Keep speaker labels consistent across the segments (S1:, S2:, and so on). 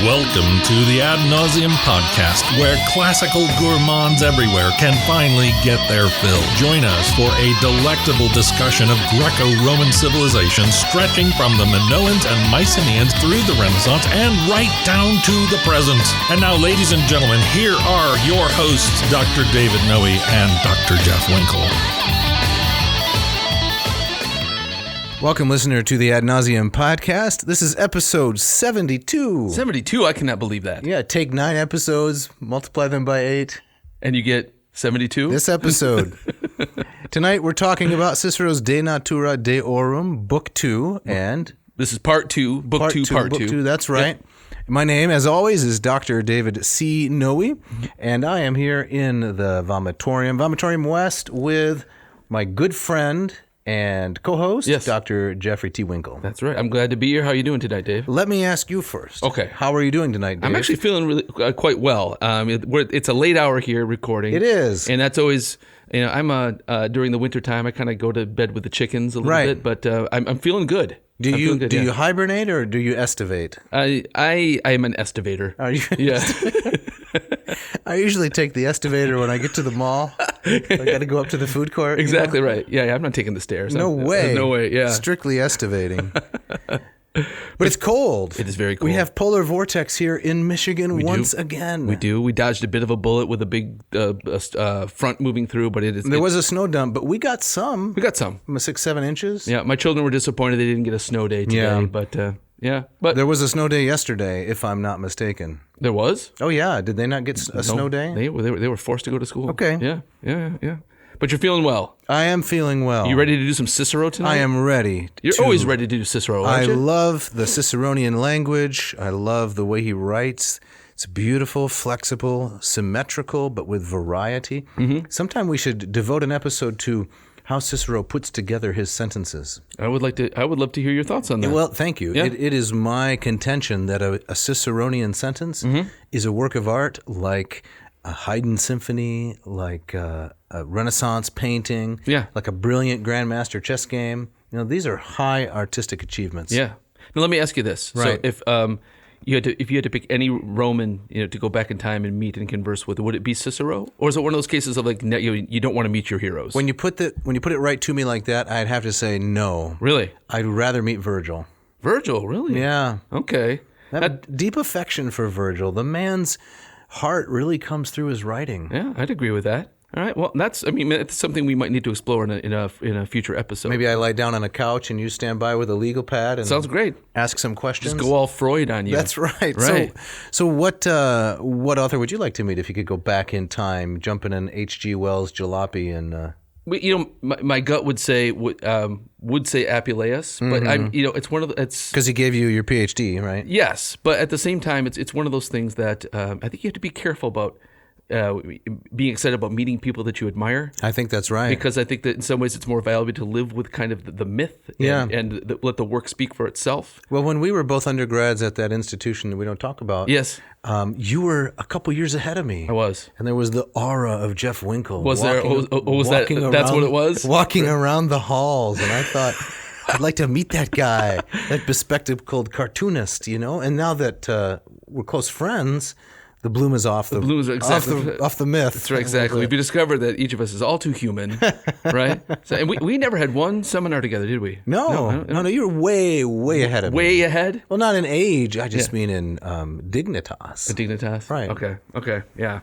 S1: Welcome to the Ad Nauseam podcast, where classical gourmands everywhere can finally get their fill. Join us for a delectable discussion of Greco-Roman civilization stretching from the Minoans and Mycenaeans through the Renaissance and right down to the present. And now, ladies and gentlemen, here are your hosts, Dr. David Noe and Dr. Jeff Winkle.
S2: Welcome, listener, to the Ad Nauseam podcast. This is episode 72.
S3: 72? I cannot believe that.
S2: Yeah, take 9 episodes, multiply them by 8.
S3: And you get 72?
S2: This episode. Tonight, we're talking about Cicero's De Natura Deorum, Book 2, and...
S3: This is Part 2, Book 2, Part 2.
S2: That's right. Yep. My name, as always, is Dr. David C. Noe, and I am here in the Vomitorium West, with my good friend and co-host,
S3: yes,
S2: Dr. Jeffrey T. Winkle.
S3: That's right. I'm glad to be here. How are you doing tonight, Dave?
S2: Let me ask you first.
S3: Okay.
S2: How are you doing tonight, Dave?
S3: I'm actually feeling really quite well. It's a late hour here recording.
S2: It is.
S3: And that's always, I'm during the winter time, I kind of go to bed with the chickens a little bit, but I'm feeling good.
S2: Do you hibernate or do you estivate?
S3: I am an estivator.
S2: Are you?
S3: Yeah.
S2: I usually take the estivator when I get to the mall. I got to go up to the food court.
S3: Exactly right. Yeah, I'm not taking the stairs.
S2: No way.
S3: No way. Yeah.
S2: Strictly estivating. But it's cold.
S3: It is very cold.
S2: We have polar vortex here in Michigan once again.
S3: We do. We dodged a bit of a bullet with a big front moving through, but
S2: there was a snow dump, but we got some. 6-7 inches.
S3: Yeah, my children were disappointed they didn't get a snow day today, but
S2: there was a snow day yesterday, if I'm not mistaken.
S3: There was?
S2: Oh yeah, did they not get a snow day?
S3: They were forced to go to school.
S2: Okay.
S3: Yeah. But you're feeling well.
S2: I am feeling well.
S3: You ready to do some Cicero tonight?
S2: I am ready.
S3: You're always ready to do Cicero, aren't you?
S2: I love the Ciceronian language. I love the way he writes. It's beautiful, flexible, symmetrical, but with variety. Mm-hmm. Sometime we should devote an episode to how Cicero puts together his sentences.
S3: I would love to hear your thoughts on that.
S2: Well, thank you. Yeah. It is my contention that a Ciceronian sentence is a work of art like a Haydn symphony, like a Renaissance painting, like a brilliant grandmaster chess game. These are high artistic achievements.
S3: Yeah. Now let me ask you this.
S2: Right.
S3: So if you had to pick any Roman, to go back in time and meet and converse with, would it be Cicero, or is it one of those cases of like you don't want to meet your heroes?
S2: When you put it right to me like that, I'd have to say no.
S3: Really?
S2: I'd rather meet Virgil.
S3: Virgil, really?
S2: Yeah.
S3: Okay.
S2: That deep affection for Virgil. The man's heart really comes through his writing.
S3: Yeah, I'd agree with that. All right. Well, it's something we might need to explore in a future episode.
S2: Maybe I lie down on a couch and you stand by with a legal pad and
S3: sounds great.
S2: Ask some questions.
S3: Just go all Freud on you.
S2: That's right.
S3: Right.
S2: So what author would you like to meet if you could go back in time, jump in an H.G. Wells jalopy and?
S3: My gut would say Apuleius, but it's one of it's
S2: because he gave you your PhD, right?
S3: Yes, but at the same time, it's one of those things that I think you have to be careful about. Being excited about meeting people that you admire.
S2: I think that's right.
S3: Because I think that in some ways it's more valuable to live with kind of the myth and let the work speak for itself.
S2: Well, when we were both undergrads at that institution that we don't talk about,
S3: yes,
S2: you were a couple years ahead of me.
S3: I was.
S2: And there was the aura of Jeff Winkle.
S3: Was there? Was that? That's what it was?
S2: Walking around the halls. And I thought, I'd like to meet that guy, that bespectacled cartoonist, And now that we're close friends, the bloom is off the myth.
S3: That's right, exactly. We've discovered that each of us is all too human, right? So, and we never had one seminar together, did we?
S2: No. You're way ahead of me.
S3: Way ahead?
S2: Well, not in age. I just mean in dignitas.
S3: Dignitas?
S2: Right.
S3: Okay, yeah.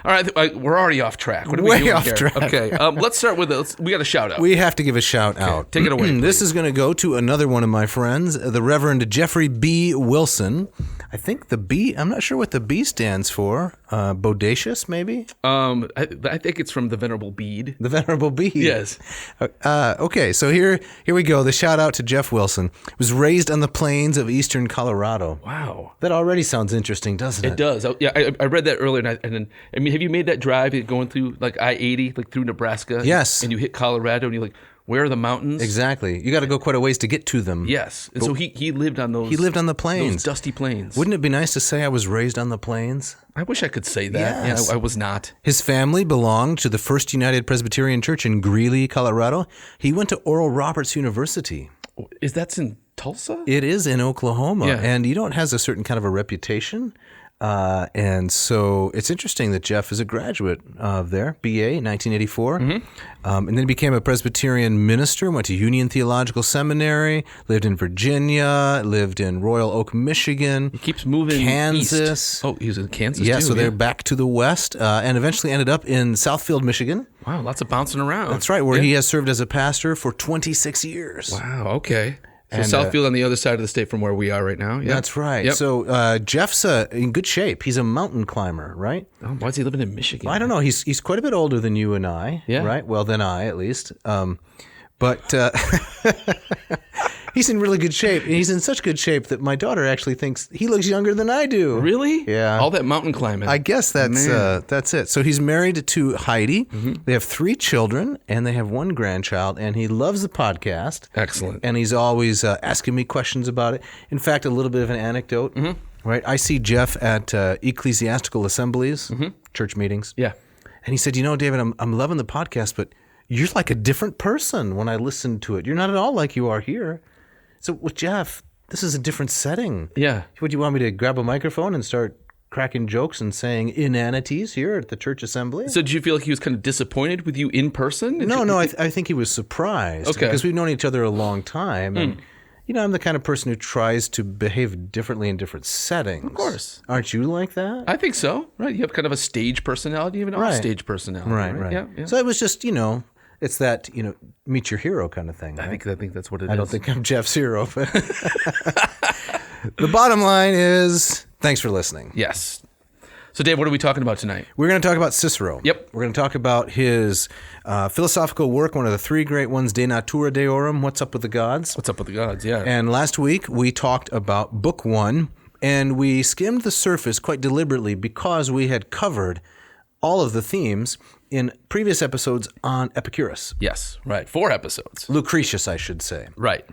S3: All right, we're already off track. What are we
S2: way
S3: doing
S2: off
S3: here?
S2: track.
S3: Okay, let's start with we got a shout out.
S2: We have to give a shout out.
S3: Take it away.
S2: This is going to go to another one of my friends, the Reverend Jeffrey B. Wilson. I think the B, I'm not sure what the B stands for. Bodacious, maybe?
S3: I think it's from the Venerable Bede.
S2: The Venerable Bede.
S3: Yes.
S2: Okay, so here we go. The shout out to Jeff Wilson. Was raised on the plains of eastern Colorado.
S3: Wow.
S2: That already sounds interesting, doesn't it?
S3: It does. Yeah, I read that earlier, and have you made that drive going through like I-80, like through Nebraska?
S2: Yes.
S3: And you hit Colorado, and you're like, where are the mountains?
S2: Exactly. You got to go quite a ways to get to them.
S3: Yes. And so he lived on those.
S2: He lived on the plains.
S3: Those dusty plains.
S2: Wouldn't it be nice to say I was raised on the plains?
S3: I wish I could say that.
S2: Yes.
S3: Yeah, I was not.
S2: His family belonged to the First United Presbyterian Church in Greeley, Colorado. He went to Oral Roberts University.
S3: That's in Tulsa?
S2: It is in Oklahoma.
S3: Yeah.
S2: And it has a certain kind of a reputation. And so it's interesting that Jeff is a graduate of there, BA, 1984. And then became a Presbyterian minister, went to Union Theological Seminary, lived in Virginia, lived in Royal Oak, Michigan.
S3: He keeps moving
S2: Kansas.
S3: east. Oh, he was in Kansas
S2: Yeah,
S3: too.
S2: so they're back to the west, and eventually ended up in Southfield, Michigan.
S3: Wow, lots of bouncing around.
S2: That's right, where he has served as a pastor for 26 years.
S3: Wow, okay. So
S2: And,
S3: Southfield on the other side of the state from where we are right now. Yeah.
S2: That's right.
S3: Yep.
S2: So Jeff's in good shape. He's a mountain climber, right?
S3: Oh, why is he living in Michigan?
S2: I don't know. He's quite a bit older than you and I, right? Well, than I, at least. But he's in really good shape. And he's in such good shape that my daughter actually thinks he looks younger than I do.
S3: Really?
S2: Yeah.
S3: All that mountain climbing.
S2: I guess that's it. So he's married to Heidi. They have 3 children, and they have 1 grandchild, and he loves the podcast.
S3: Excellent.
S2: And he's always asking me questions about it. In fact, a little bit of an anecdote. Right? I see Jeff at ecclesiastical assemblies, church meetings.
S3: Yeah.
S2: And he said, David, I'm loving the podcast, but you're like a different person when I listen to it. You're not at all like you are here. So with Jeff, this is a different setting.
S3: Yeah.
S2: Would you want me to grab a microphone and start cracking jokes and saying inanities here at the church assembly?
S3: So did you feel like he was kind of disappointed with you in person?
S2: No, I think he was surprised.
S3: Okay.
S2: Because we've known each other a long time. And, I'm the kind of person who tries to behave differently in different settings. Of
S3: course.
S2: Aren't you like that?
S3: I think so, right? You have kind of a stage personality, even an off-stage personality.
S2: Right.
S3: Yeah.
S2: So it was just, it's that, meet your hero kind of thing. Right?
S3: I think that's what it is.
S2: I don't think I'm Jeff's hero, but the bottom line is thanks for listening.
S3: Yes. So, Dave, what are we talking about tonight?
S2: We're going to talk about Cicero.
S3: Yep.
S2: We're going to talk about his philosophical work, one of the 3 great ones, De Natura Deorum, What's Up with the Gods?
S3: What's up with the gods? Yeah.
S2: And last week we talked about Book 1, and we skimmed the surface quite deliberately because we had covered all of the themes in previous episodes on Epicurus.
S3: Yes, right. 4 episodes.
S2: Lucretius, I should say.
S3: Right.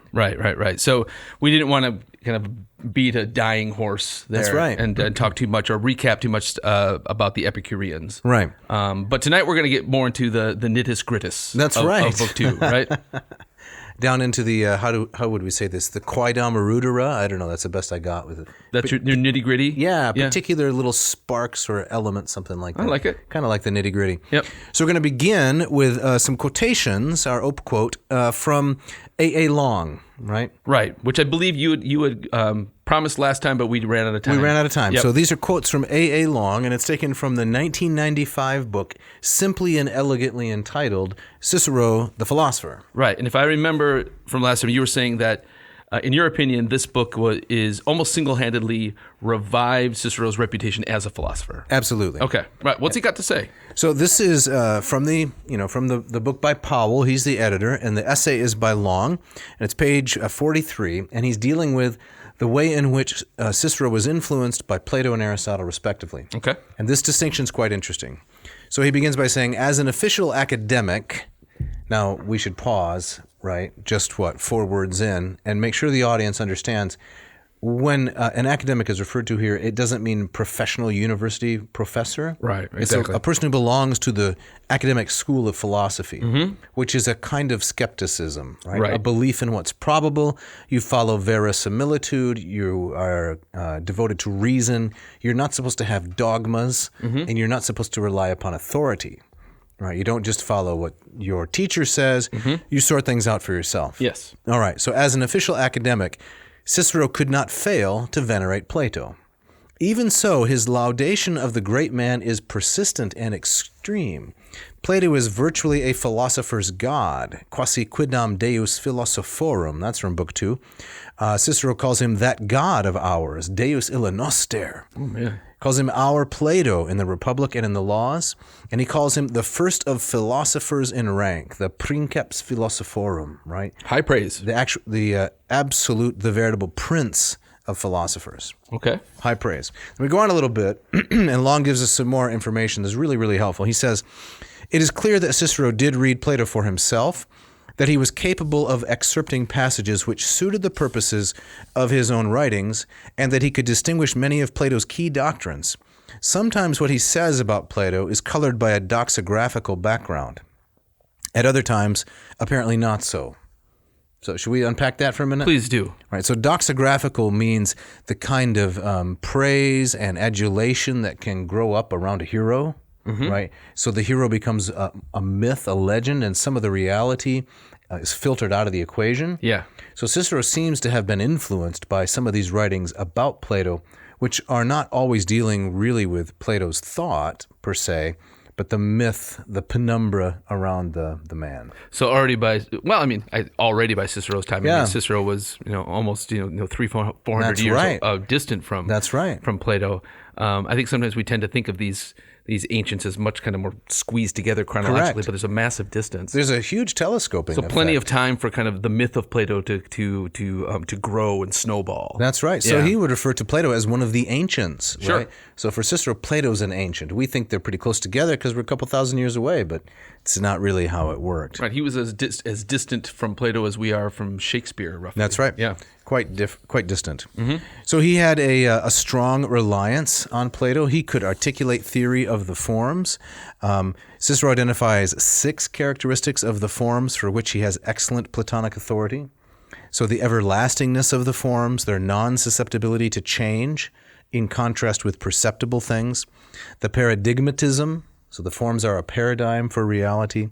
S3: So we didn't want to kind of beat a dying horse there.
S2: That's right.
S3: And talk too much or recap too much about the Epicureans.
S2: Right.
S3: But tonight we're going to get more into the nittus grittus.
S2: That's
S3: of
S2: right.
S3: Book 2, right?
S2: Down into the, how would we say this? The quaedam or rudera? I don't know. That's the best I got with it.
S3: That's your nitty gritty?
S2: Yeah, particular little sparks or elements, something like that.
S3: I like it.
S2: Kind of like the nitty gritty.
S3: Yep.
S2: So we're going to begin with some quotations, our Ope quote, from A.A. Long, right?
S3: Right, which I believe you had promised last time, but we ran out of time.
S2: We ran out of time.
S3: Yep.
S2: So these are quotes from A.A. Long, and it's taken from the 1995 book, simply and elegantly entitled Cicero the Philosopher.
S3: Right, and if I remember from last time, you were saying that, in your opinion, this book is almost single-handedly revived Cicero's reputation as a philosopher.
S2: Absolutely.
S3: Okay, right. What's he got to say?
S2: So this is from the book by Powell. He's the editor, and the essay is by Long, and it's page 43, and he's dealing with the way in which Cicero was influenced by Plato and Aristotle, respectively.
S3: Okay.
S2: And this distinction is quite interesting. So he begins by saying, as an official academic, now we should pause, right, just 4 words in, and make sure the audience understands when an academic is referred to here, it doesn't mean professional university professor.
S3: Right,
S2: It's
S3: exactly.
S2: a person who belongs to the academic school of philosophy, which is a kind of skepticism, right? A belief in what's probable. You follow verisimilitude. You are devoted to reason. You're not supposed to have dogmas, and you're not supposed to rely upon authority. Right, you don't just follow what your teacher says. You sort things out for yourself.
S3: Yes.
S2: All right, so as an official academic, Cicero could not fail to venerate Plato. Even so, his laudation of the great man is persistent and extreme. Plato is virtually a philosopher's god, quasi quidam deus philosophorum. That's from Book 2. Cicero calls him that god of ours, deus illa noster.
S3: Oh, man.
S2: Calls him our Plato in the Republic and in the Laws, and he calls him the first of philosophers in rank, the princeps philosophorum, right?
S3: High praise.
S2: The absolute, the veritable prince of philosophers.
S3: Okay.
S2: High praise. We go on a little bit, and Long gives us some more information that's really, really helpful. He says, it is clear that Cicero did read Plato for himself, that he was capable of excerpting passages which suited the purposes of his own writings, and that he could distinguish many of Plato's key doctrines. Sometimes what he says about Plato is colored by a doxographical background. At other times, apparently not so. So should we unpack that for a minute?
S3: Please do.
S2: All right. So doxographical means the kind of praise and adulation that can grow up around a hero, right? So the hero becomes a myth, a legend, and some of the reality is filtered out of the equation.
S3: Yeah.
S2: So Cicero seems to have been influenced by some of these writings about Plato, which are not always dealing really with Plato's thought per se, but the myth, the penumbra around the man.
S3: So already by Cicero's time. I mean, Cicero was almost 300-400 years distant from from Plato. I think sometimes we tend to think of these ancients as much kind of more squeezed together chronologically, but there's a massive distance.
S2: There's a huge telescoping.
S3: So plenty of time for kind of the myth of Plato to grow and snowball.
S2: That's right. So he would refer to Plato as one of the ancients,
S3: sure.
S2: right? So for Cicero, Plato's an ancient. We think they're pretty close together because we're a couple thousand years away, but it's not really how it worked.
S3: Right. He was as distant from Plato as we are from Shakespeare, roughly.
S2: That's right.
S3: Yeah.
S2: Quite distant. So he had a strong reliance on Plato. He could articulate theory of the forms. Cicero identifies 6 characteristics of the forms for which he has excellent Platonic authority. So the everlastingness of the forms, their non-susceptibility to change, in contrast with perceptible things. The paradigmatism, so the forms are a paradigm for reality.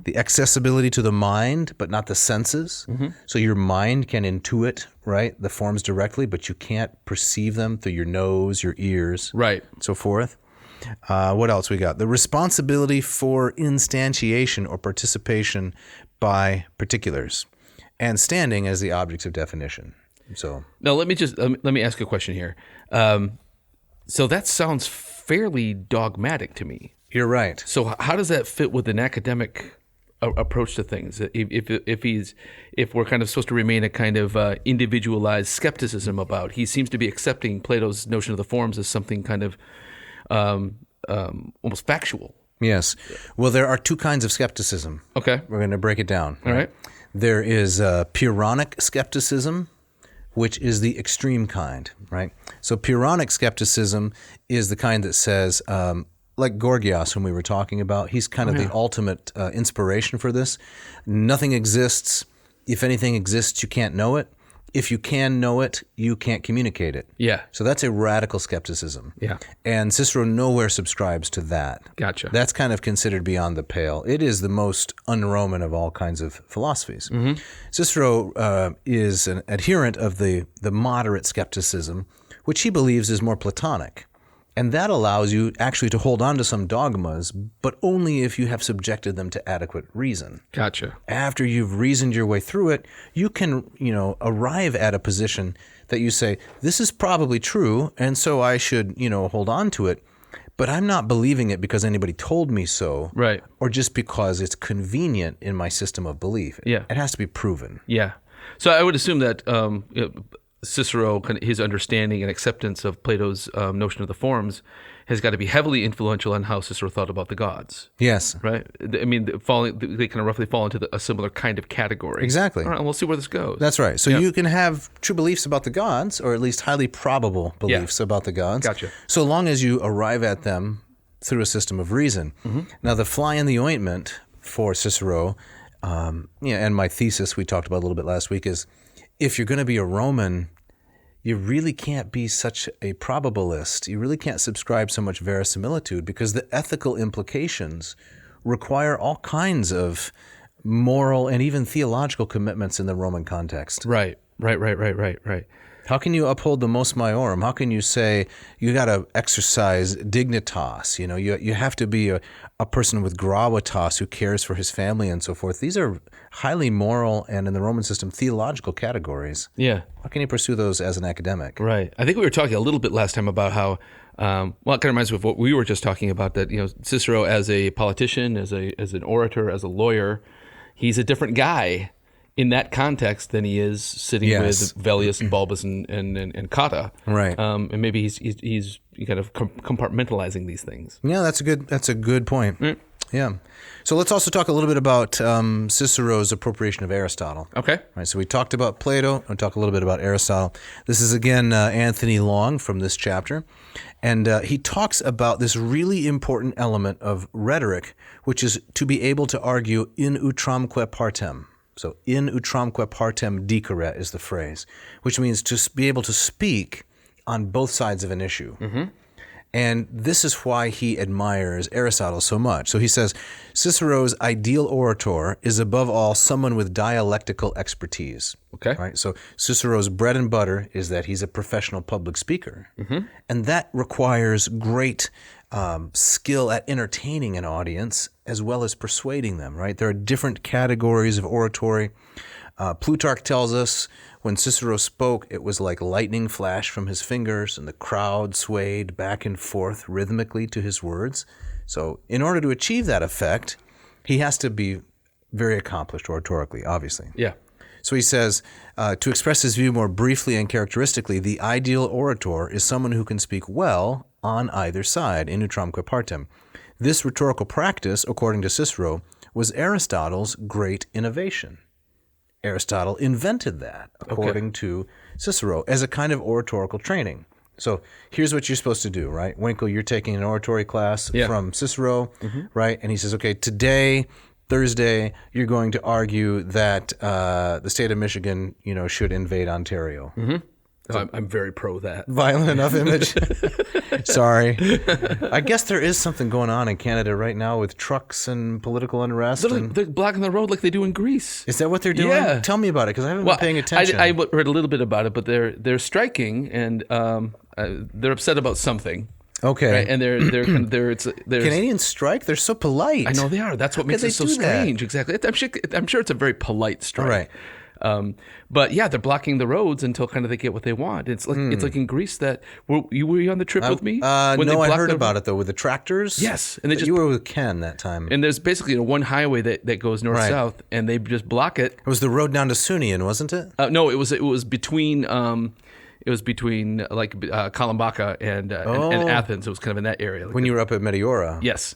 S2: The accessibility to the mind, but not the senses. So your mind can intuit, right, the forms directly, but you can't perceive them through your nose, your ears,
S3: right,
S2: and so forth. What else we got? The responsibility for instantiation or participation by particulars, and standing as the objects of definition. So
S3: now let me ask a question here. So that sounds fairly dogmatic to me.
S2: You're right.
S3: So how does that fit with an academic approach to things? If we're kind of supposed to remain a kind of individualized skepticism about, he seems to be accepting Plato's notion of the forms as something kind of almost factual.
S2: Yes. Well, there are 2 kinds of skepticism.
S3: Okay.
S2: We're going to break it down.
S3: All right.
S2: There is Puranic skepticism, which is the extreme kind, right? So Puranic skepticism is the kind that says, like Gorgias, whom we were talking about, he's kind of the ultimate inspiration for this. Nothing exists. If anything exists, you can't know it. If you can know it, you can't communicate it.
S3: Yeah.
S2: So that's a radical skepticism.
S3: Yeah.
S2: And Cicero nowhere subscribes to that.
S3: Gotcha.
S2: That's kind of considered beyond the pale. It is the most un-Roman of all kinds of philosophies. Cicero is an adherent of the moderate skepticism, which he believes is more Platonic. And that allows you actually to hold on to some dogmas, but only if you have subjected them to adequate reason.
S3: Gotcha.
S2: After you've reasoned your way through it, you can, arrive at a position that you say, this is probably true, and so I should, hold on to it. But I'm not believing it because anybody told me so.
S3: Right.
S2: Or just because it's convenient in my system of belief.
S3: Yeah.
S2: It has to be proven.
S3: Yeah. So I would assume that Cicero, his understanding and acceptance of Plato's notion of the forms has got to be heavily influential on how Cicero thought about the gods.
S2: Yes.
S3: Right? I mean, they kind of roughly fall into a similar kind of category.
S2: Exactly.
S3: All right, and we'll see where this goes.
S2: That's right. So you can have true beliefs about the gods, or at least highly probable beliefs about the gods.
S3: Gotcha.
S2: So long as you arrive at them through a system of reason. Now, the fly in the ointment for Cicero, and my thesis we talked about a little bit last week, is if you're going to be a Roman, you really can't be such a probabilist. You really can't subscribe so much verisimilitude, because the ethical implications require all kinds of moral and even theological commitments in the Roman context.
S3: Right.
S2: How can you uphold the mos maiorum? How can you say you got to exercise dignitas? You have to be a person with gravitas who cares for his family and so forth. These are highly moral and, in the Roman system, theological categories.
S3: Yeah.
S2: How can you pursue those as an academic?
S3: Right. I think we were talking a little bit last time about how, it kind of reminds me of what we were just talking about, that Cicero as a politician, as an orator, as a lawyer, he's a different guy in that context than he is sitting with Velleius and Balbus and Cotta.
S2: Right.
S3: And maybe he's kind of compartmentalizing these things.
S2: Yeah, that's a good point.
S3: Mm.
S2: Yeah. So let's also talk a little bit about Cicero's appropriation of Aristotle.
S3: Okay.
S2: All right, so we talked about Plato. We'll talk a little bit about Aristotle. This is, again, Anthony Long from this chapter. And he talks about this really important element of rhetoric, which is to be able to argue in utramque partem. So in utramque partem dicere is the phrase, which means to be able to speak on both sides of an issue. And this is why he admires Aristotle so much. So he says, Cicero's ideal orator is above all someone with dialectical expertise.
S3: Okay.
S2: Right? So Cicero's bread and butter is that he's a professional public speaker. And that requires great skill at entertaining an audience as well as persuading them, right? There are different categories of oratory. Plutarch tells us when Cicero spoke, it was like lightning flashed from his fingers, and the crowd swayed back and forth rhythmically to his words. So in order to achieve that effect, he has to be very accomplished oratorically, obviously.
S3: Yeah.
S2: So he says, to express his view more briefly and characteristically, the ideal orator is someone who can speak well on either side, in utramque partem. This rhetorical practice, according to Cicero, was Aristotle's great innovation. Aristotle invented that, according to Cicero, as a kind of oratorical training. So here's what you're supposed to do, right? Winkle, you're taking an oratory class from Cicero, right? And he says, okay, today, Thursday, you're going to argue that the state of Michigan, should invade Ontario.
S3: I'm very pro that.
S2: Violent enough image. Sorry. I guess there is something going on in Canada right now with trucks and political unrest.
S3: They're blocking the road like they do in Greece.
S2: Is that what they're doing?
S3: Yeah.
S2: Tell me about it, because I haven't been paying attention.
S3: I read a little bit about it, but they're striking, and they're upset about something.
S2: Okay.
S3: Right? And they're
S2: Canadians strike? They're so polite.
S3: I know they are. That's what makes it so strange. Exactly. I'm sure it's a very polite strike.
S2: Right.
S3: But yeah, they're blocking the roads until kind of they get what they want. It's like in Greece that were you on the trip with me?
S2: No, I heard about it though with the tractors.
S3: Yes, and
S2: you were with Ken that time.
S3: And there's basically one highway that goes north south, and they just block it.
S2: It was the road down to Sunian, wasn't it?
S3: No, it was between. It was between Kalambaka and Athens. It was kind of in that area.
S2: When you were up at Meteora.
S3: Yes.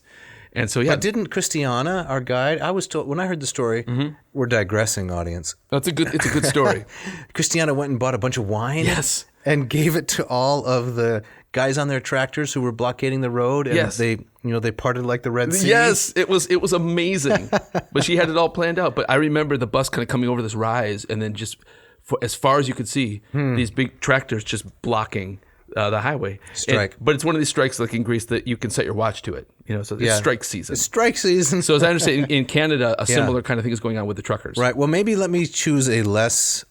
S3: And so, yeah.
S2: But didn't Christiana, our guide, I was told, when I heard the story, we're digressing, audience.
S3: It's a good story.
S2: Christiana went and bought a bunch of wine.
S3: Yes.
S2: And gave it to all of the guys on their tractors who were blockading the road. And they parted like the Red Sea.
S3: Yes, it was amazing. But she had it all planned out. But I remember the bus kind of coming over this rise, and then just as far as you could see, these big tractors just blocking the highway.
S2: Strike.
S3: But it's one of these strikes like in Greece that you can set your watch to it. So it's strike season.
S2: It's strike season.
S3: So as I understand, in Canada, a similar kind of thing is going on with the truckers.
S2: Right. Well, maybe let me choose a less,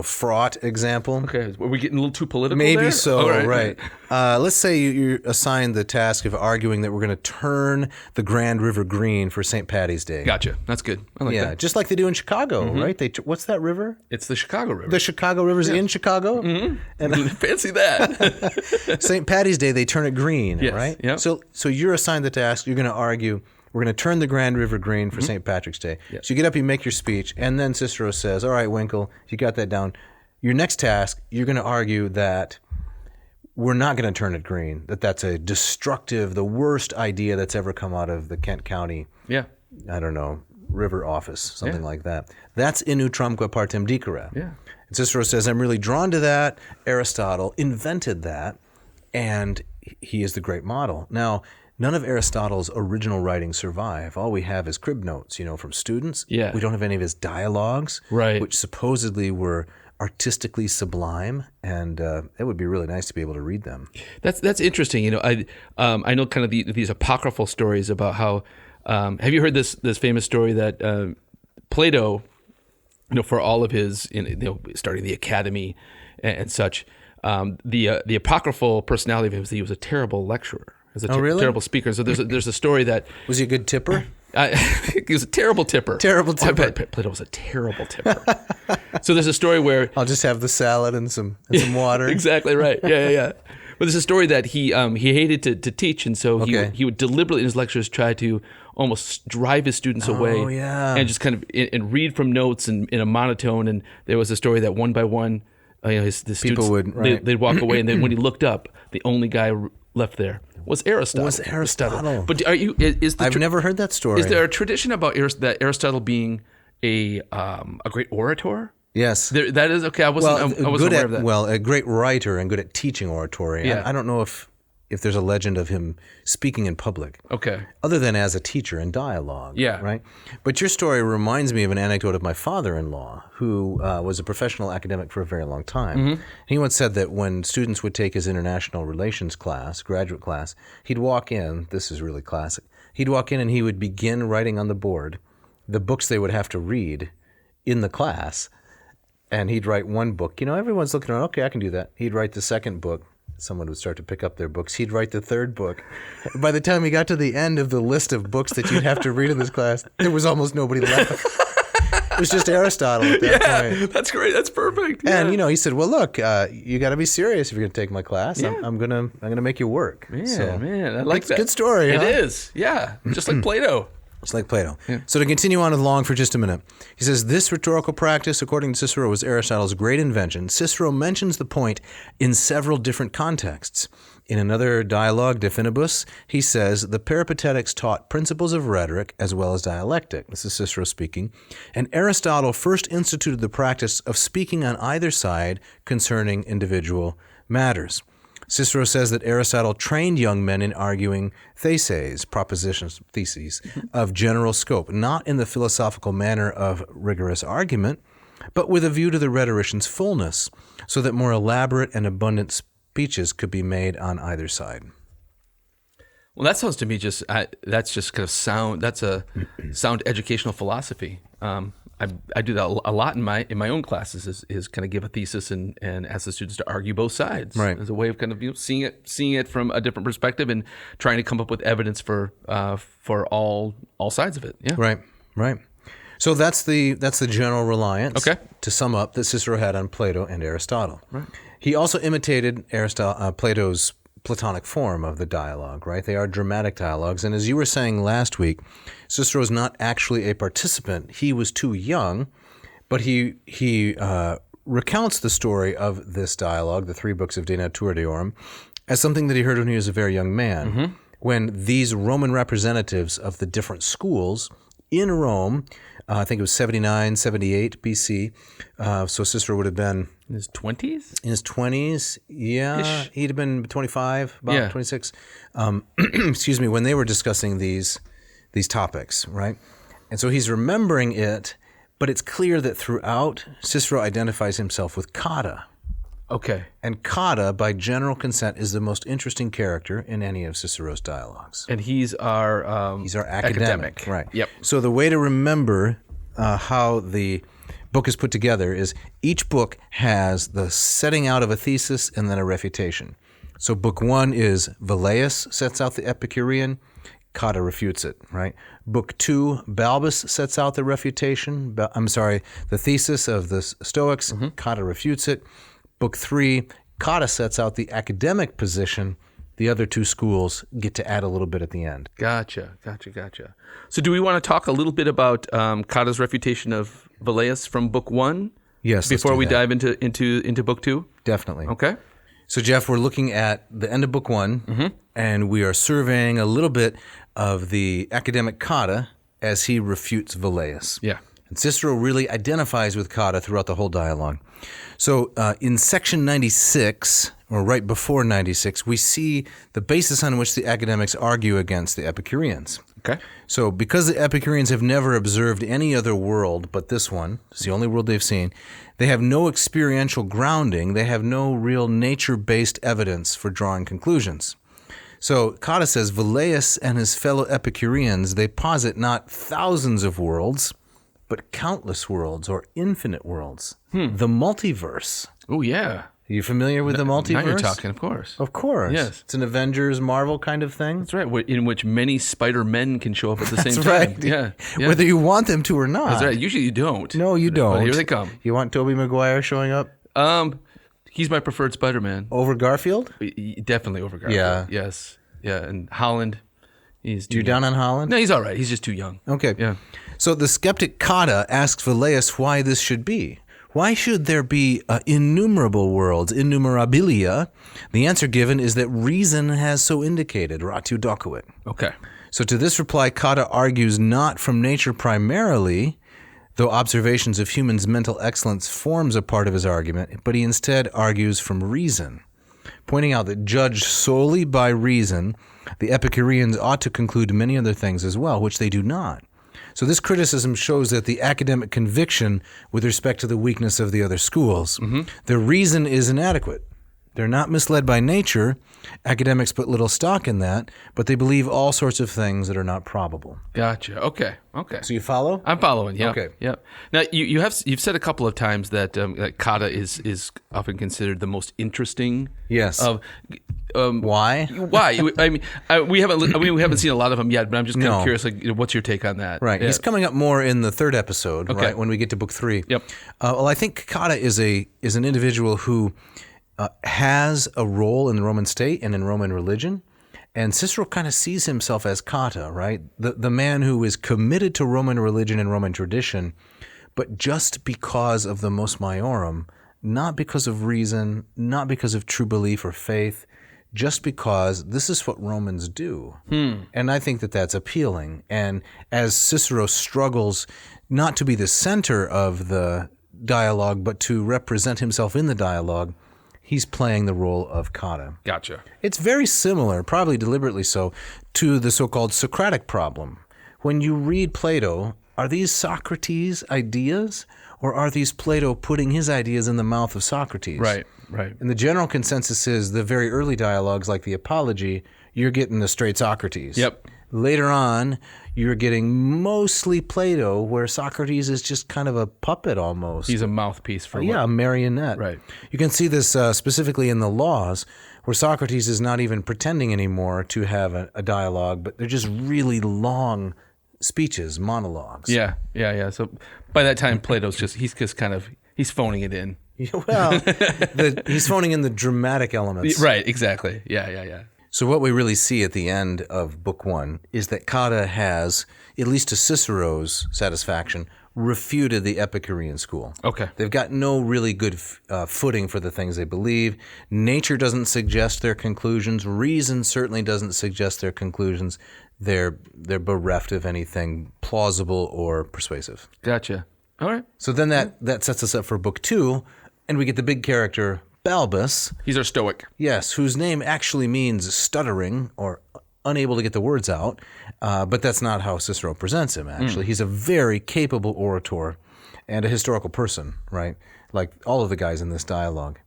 S2: fraught example.
S3: Okay. Were we getting a little too political
S2: Maybe
S3: there?
S2: so,
S3: All
S2: right. Let's say you're assigned the task of arguing that we're going to turn the Grand River green for St. Patty's Day.
S3: Gotcha. That's good. I like that.
S2: Just like they do in Chicago, right? What's that river?
S3: It's the Chicago River.
S2: The Chicago River's in Chicago?
S3: And fancy that.
S2: St. Patty's Day, they turn it green,
S3: yes.
S2: right?
S3: Yep.
S2: So you're assigned the task. You're going to argue, we're going to turn the Grand River green for St. Patrick's Day. Yep. So you get up, you make your speech, and then Cicero says, all right, Winkle, you got that down. Your next task, you're going to argue that we're not going to turn it green, that's a destructive, the worst idea that's ever come out of the Kent County, river office, something like that. That's in utramque partem dicere.
S3: Yeah.
S2: And Cicero says, I'm really drawn to that. Aristotle invented that, and he is the great model. Now, none of Aristotle's original writings survive. All we have is crib notes, from students.
S3: Yeah.
S2: We don't have any of his dialogues,
S3: right,
S2: which supposedly were artistically sublime, and it would be really nice to be able to read them.
S3: That's interesting. I know kind of these apocryphal stories about how. Have you heard this famous story that Plato, for all of his, starting the academy and such, the apocryphal personality of him was that he was a terrible lecturer. He was a terrible speaker. So there's a story that
S2: was he a good tipper?
S3: He was a terrible tipper.
S2: Terrible tipper.
S3: I bet Plato was a terrible tipper. So there's a story where
S2: I'll just have the salad and some water.
S3: Exactly right. Yeah. But there's a story that he hated to teach, and so he would deliberately in his lectures try to almost drive his students away, and just kind of and read from notes in a monotone. And there was a story that one by one, the students they'd walk away, and then when he looked up, the only guy left there was Aristotle. But
S2: I've never heard that story.
S3: Is there a tradition about Aristotle being a great orator?
S2: Yes.
S3: That is okay. I wasn't aware of that.
S2: Well, a great writer and good at teaching oratory.
S3: Yeah.
S2: I don't know if if there's a legend of him speaking in public.
S3: Okay.
S2: Other than as a teacher in dialogue.
S3: Yeah.
S2: Right? But your story reminds me of an anecdote of my father-in-law, who was a professional academic for a very long time. He once said that when students would take his international relations class, graduate class, he'd walk in, this is really classic, he'd walk in and he would begin writing on the board the books they would have to read in the class. And he'd write one book. Everyone's looking around, okay, I can do that. He'd write the second book. Someone would start to pick up their books. He'd write the third book. By the time he got to the end of the list of books that you'd have to read in this class, there was almost nobody left. It was just Aristotle at that point.
S3: That's great. That's perfect. Yeah.
S2: And he said, "Well, look, you got to be serious if you're going to take my class. Yeah. I'm gonna make you work."
S3: Man, I like that.
S2: Good story.
S3: It
S2: huh?
S3: is. Yeah, just like Plato.
S2: It's like Plato. Yeah. So to continue on along for just a minute, he says, this rhetorical practice, according to Cicero, was Aristotle's great invention. Cicero mentions the point in several different contexts. In another dialogue, De Finibus, he says, the Peripatetics taught principles of rhetoric as well as dialectic. This is Cicero speaking. And Aristotle first instituted the practice of speaking on either side concerning individual matters. Cicero says that Aristotle trained young men in arguing theses, propositions, theses, of general scope, not in the philosophical manner of rigorous argument, but with a view to the rhetorician's fullness, so that more elaborate and abundant speeches could be made on either side.
S3: Well, that sounds to me that's just kind of sound. That's a sound educational philosophy. I do that a lot in my own classes is kind of give a thesis and ask the students to argue both sides as a way of kind of seeing it from a different perspective and trying to come up with evidence for all sides of it. Yeah.
S2: Right. So that's the general reliance.
S3: Okay.
S2: To sum up, that Cicero had on Plato and Aristotle.
S3: Right.
S2: He also imitated Plato's Platonic form of the dialogue, right? They are dramatic dialogues. And as you were saying last week, Cicero is not actually a participant. He was too young, but he recounts the story of this dialogue, the 3 books of De Natura Deorum, as something that he heard when he was a very young man, when these Roman representatives of the different schools in Rome, I think it was 79, 78 BC, so Cicero would have been...
S3: In his 20s?
S2: In his 20s, yeah. Ish. He'd have been 25, about 26. Excuse me, when they were discussing these topics, right? And so he's remembering it, but it's clear that throughout, Cicero identifies himself with Cotta.
S3: Okay.
S2: And Cotta, by general consent, is the most interesting character in any of Cicero's dialogues.
S3: And he's our
S2: academic. Right.
S3: Yep.
S2: So the way to remember how the book is put together is each book has the setting out of a thesis and then a refutation. So book 1 is Velleius sets out the Epicurean, Cotta refutes it, right? Book 2, Balbus sets out the refutation, the thesis of the Stoics, Cotta refutes it. Book 3, Cotta sets out the academic position. The other 2 schools get to add a little bit at the end.
S3: Gotcha. So do we want to talk a little bit about Cotta's refutation of Velleius from book 1?
S2: Yes.
S3: Before we dive into book 2?
S2: Definitely.
S3: Okay.
S2: So Jeff, we're looking at the end of book 1, and we are surveying a little bit of the academic Cotta as he refutes Velleius.
S3: Yeah.
S2: And Cicero really identifies with Cotta throughout the whole dialogue. So in section 96, or right before 96, we see the basis on which the academics argue against the Epicureans.
S3: Okay.
S2: So because the Epicureans have never observed any other world but this one, it's the only world they've seen, they have no experiential grounding, they have no real nature-based evidence for drawing conclusions. So Cotta says, Velleius and his fellow Epicureans, they posit not thousands of worlds, but countless worlds or infinite worlds. The multiverse.
S3: Oh, yeah.
S2: Are you familiar with the multiverse?
S3: Now you're talking, of course.
S2: Of course.
S3: Yes.
S2: It's an Avengers, Marvel kind of thing.
S3: That's right, in which many Spider-Men can show up at the same
S2: That's
S3: time.
S2: right.
S3: Yeah.
S2: Whether you want them to or not.
S3: That's right. Usually you don't.
S2: No, you don't.
S3: But here they come.
S2: You want Tobey Maguire showing up?
S3: He's my preferred Spider-Man.
S2: Over Garfield?
S3: Definitely over Garfield.
S2: Yeah.
S3: Yes. Yeah, and Holland, he's too
S2: You're down on Holland?
S3: No, he's all right. He's just too young.
S2: Okay.
S3: Yeah.
S2: So the skeptic Cotta asks Velleius why this should be. Why should there be innumerable worlds, innumerabilia? The answer given is that reason has so indicated, ratio docuit.
S3: Okay.
S2: So to this reply, Cotta argues not from nature primarily, though observations of humans' mental excellence forms a part of his argument, but he instead argues from reason. pointing out that judged solely by reason, the Epicureans ought to conclude many other things as well, which they do not. So this criticism shows that the academic conviction with respect to the weakness of the other schools, their reason is inadequate. They're not misled by nature. Academics put little stock in that, but they believe all sorts of things that are not probable.
S3: Gotcha. Okay.
S2: So you follow?
S3: I'm following. Yeah.
S2: Okay.
S3: Yeah. Now you've said a couple of times that kata is often considered the most interesting.
S2: Yes.
S3: Of
S2: Why?
S3: Why? I mean, we haven't seen a lot of them yet, but I'm just kind of curious. Like, what's your take on that?
S2: Right. Yeah. He's coming up more in the third episode.
S3: Okay.
S2: Right, when we get to book 3.
S3: Yep.
S2: Well, I think kata is an individual who has a role in the Roman state and in Roman religion. And Cicero kind of sees himself as kata, right? The man who is committed to Roman religion and Roman tradition, but just because of the mos maiorum, not because of reason, not because of true belief or faith, just because this is what Romans do. And I think that that's appealing. And as Cicero struggles not to be the center of the dialogue, but to represent himself in the dialogue, he's playing the role of kata.
S3: Gotcha.
S2: It's very similar, probably deliberately so, to the so-called Socratic problem. When you read Plato, are these Socrates' ideas, or are these Plato putting his ideas in the mouth of Socrates?
S3: Right.
S2: And the general consensus is the very early dialogues, like the Apology, you're getting the straight Socrates.
S3: Yep.
S2: Later on, you're getting mostly Plato, where Socrates is just kind of a puppet almost.
S3: He's a mouthpiece for
S2: a marionette.
S3: Right.
S2: You can see this specifically in the Laws, where Socrates is not even pretending anymore to have a dialogue, but they're just really long speeches, monologues.
S3: Yeah. So by that time, he's phoning it in.
S2: Well, he's phoning in the dramatic elements.
S3: Right, exactly. Yeah.
S2: So what we really see at the end of Book 1 is that kata has, at least to Cicero's satisfaction, refuted the Epicurean school.
S3: Okay.
S2: They've got no really good footing for the things they believe. Nature doesn't suggest their conclusions. Reason certainly doesn't suggest their conclusions. They're bereft of anything plausible or persuasive.
S3: Gotcha. All right.
S2: So then that sets us up for Book 2, and we get the big character, Balbus.
S3: He's our Stoic.
S2: Yes, whose name actually means stuttering or unable to get the words out, but that's not how Cicero presents him, actually. He's a very capable orator and a historical person, right? Like all of the guys in this dialogue.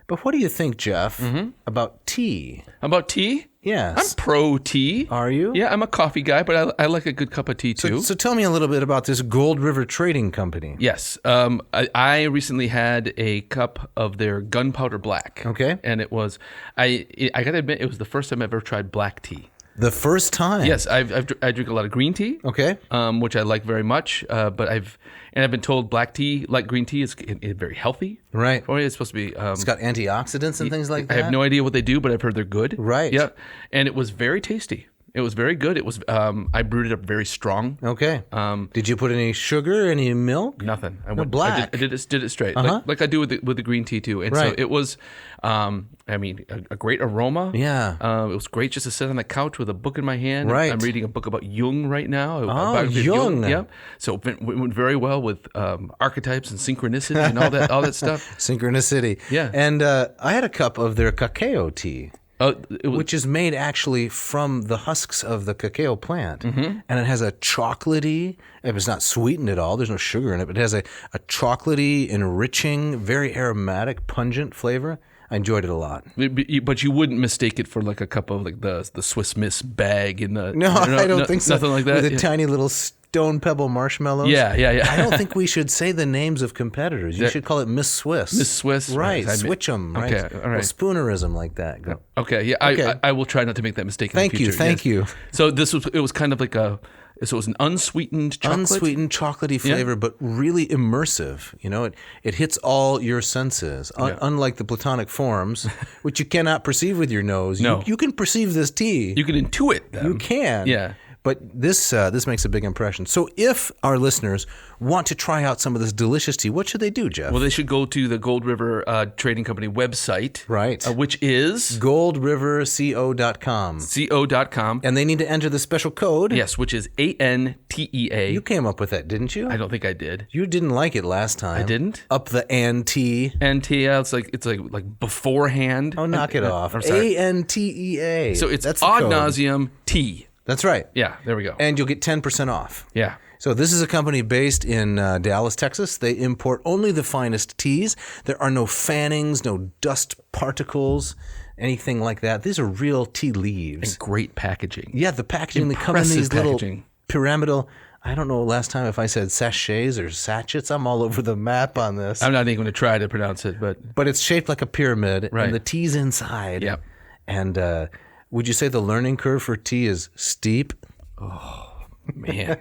S2: But what do you think, Jeff, about tea?
S3: About tea?
S2: Yes.
S3: I'm pro tea.
S2: Are you?
S3: Yeah, I'm a coffee guy, but I like a good cup of tea too.
S2: So tell me a little bit about this Gold River Trading Company.
S3: Yes. I recently had a cup of their gunpowder black.
S2: Okay.
S3: And it was, I got to admit, it was the first time I've ever tried black tea.
S2: The first time?
S3: Yes, I drink a lot of green tea.
S2: Okay.
S3: Which I like very much. But I've been told black tea, like green tea, is very healthy.
S2: Right.
S3: For you. It's supposed to be.
S2: It's got antioxidants and things like that.
S3: I have no idea what they do, but I've heard they're good.
S2: Right.
S3: Yeah. And it was very tasty. It was very good. It was. I brewed it up very strong.
S2: Okay. Did you put any sugar, any milk?
S3: Nothing.
S2: Black.
S3: I did it straight, like I do with the green tea too. And so it was. A great aroma.
S2: Yeah.
S3: It was great just to sit on the couch with a book in my hand.
S2: Right.
S3: I'm reading a book about Jung right now.
S2: About Jung.
S3: Yeah. So it went very well with archetypes and synchronicity and all that stuff.
S2: Synchronicity.
S3: Yeah.
S2: And I had a cup of their cacao tea. Which is made actually from the husks of the cacao plant. And it has a chocolatey, it's not sweetened at all, there's no sugar in it, but it has a chocolatey, enriching, very aromatic, pungent flavor. I enjoyed it a lot.
S3: But you wouldn't mistake it for like a cup of like the Swiss Miss bag in the...
S2: No, I don't think so.
S3: Nothing like that?
S2: With a tiny little stone pebble marshmallows.
S3: Yeah.
S2: I don't think we should say the names of competitors. You should call it Miss Swiss.
S3: Miss Swiss.
S2: Right, switch them. Right?
S3: Okay, all right.
S2: Spoonerism like that. Go.
S3: Okay, yeah, I will try not to make that mistake in the future.
S2: Thank you.
S3: So it was kind of like it was an unsweetened chocolate?
S2: Unsweetened, chocolatey flavor, but really immersive. You know, it hits all your senses. Unlike the Platonic forms, which you cannot perceive with your nose.
S3: No.
S2: You can perceive this tea.
S3: You can intuit them.
S2: You can.
S3: Yeah.
S2: But this makes a big impression. So if our listeners want to try out some of this delicious tea, what should they do, Jeff?
S3: Well, they should go to the Gold River Trading Company website.
S2: Right.
S3: Which is?
S2: goldriverco.com.
S3: Co.com.
S2: And they need to enter the special code.
S3: Yes, which is ANTEA.
S2: You came up with that, didn't you?
S3: I don't think I did.
S2: You didn't like it last time.
S3: I didn't?
S2: Up the ante.
S3: Antea, it's like beforehand.
S2: Oh, knock it off. ANTEA.
S3: So it's
S2: That's
S3: ad nauseum tea.
S2: That's right.
S3: Yeah, there we go.
S2: And you'll get 10% off.
S3: Yeah.
S2: So this is a company based in Dallas, Texas. They import only the finest teas. There are no fannings, no dust particles, anything like that. These are real tea leaves.
S3: And great packaging.
S2: Yeah, the packaging, they come in these little pyramidal, I don't know last time if I said sachets or sachets. I'm all over the map on this.
S3: I'm not even going to try to pronounce it, but
S2: it's shaped like a pyramid,
S3: right.
S2: And the tea's inside.
S3: Yep.
S2: And would you say the learning curve for tea is steep?
S3: Oh, man.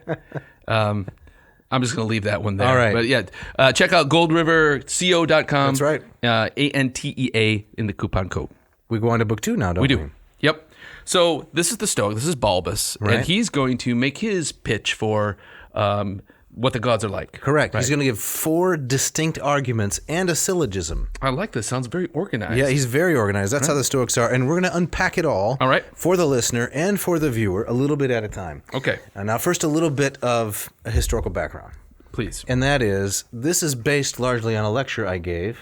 S3: I'm just going to leave that one there.
S2: All right.
S3: But yeah, check out goldriverco.com.
S2: That's right.
S3: ANTEA in the coupon code.
S2: We go on to book 2 now, don't we?
S3: We do. Yep. So this is the Stoic. This is Balbus.
S2: Right.
S3: And he's going to make his pitch for what the gods are like.
S2: Correct.
S3: Right.
S2: He's going to give 4 distinct arguments and a syllogism.
S3: I like this. Sounds very organized.
S2: Yeah, he's very organized. That's how the Stoics are. And we're going to unpack it all
S3: right.
S2: For the listener and for the viewer a little bit at a time.
S3: Okay.
S2: Now, first, a little bit of a historical background.
S3: Please.
S2: And that is, this is based largely on a lecture I gave,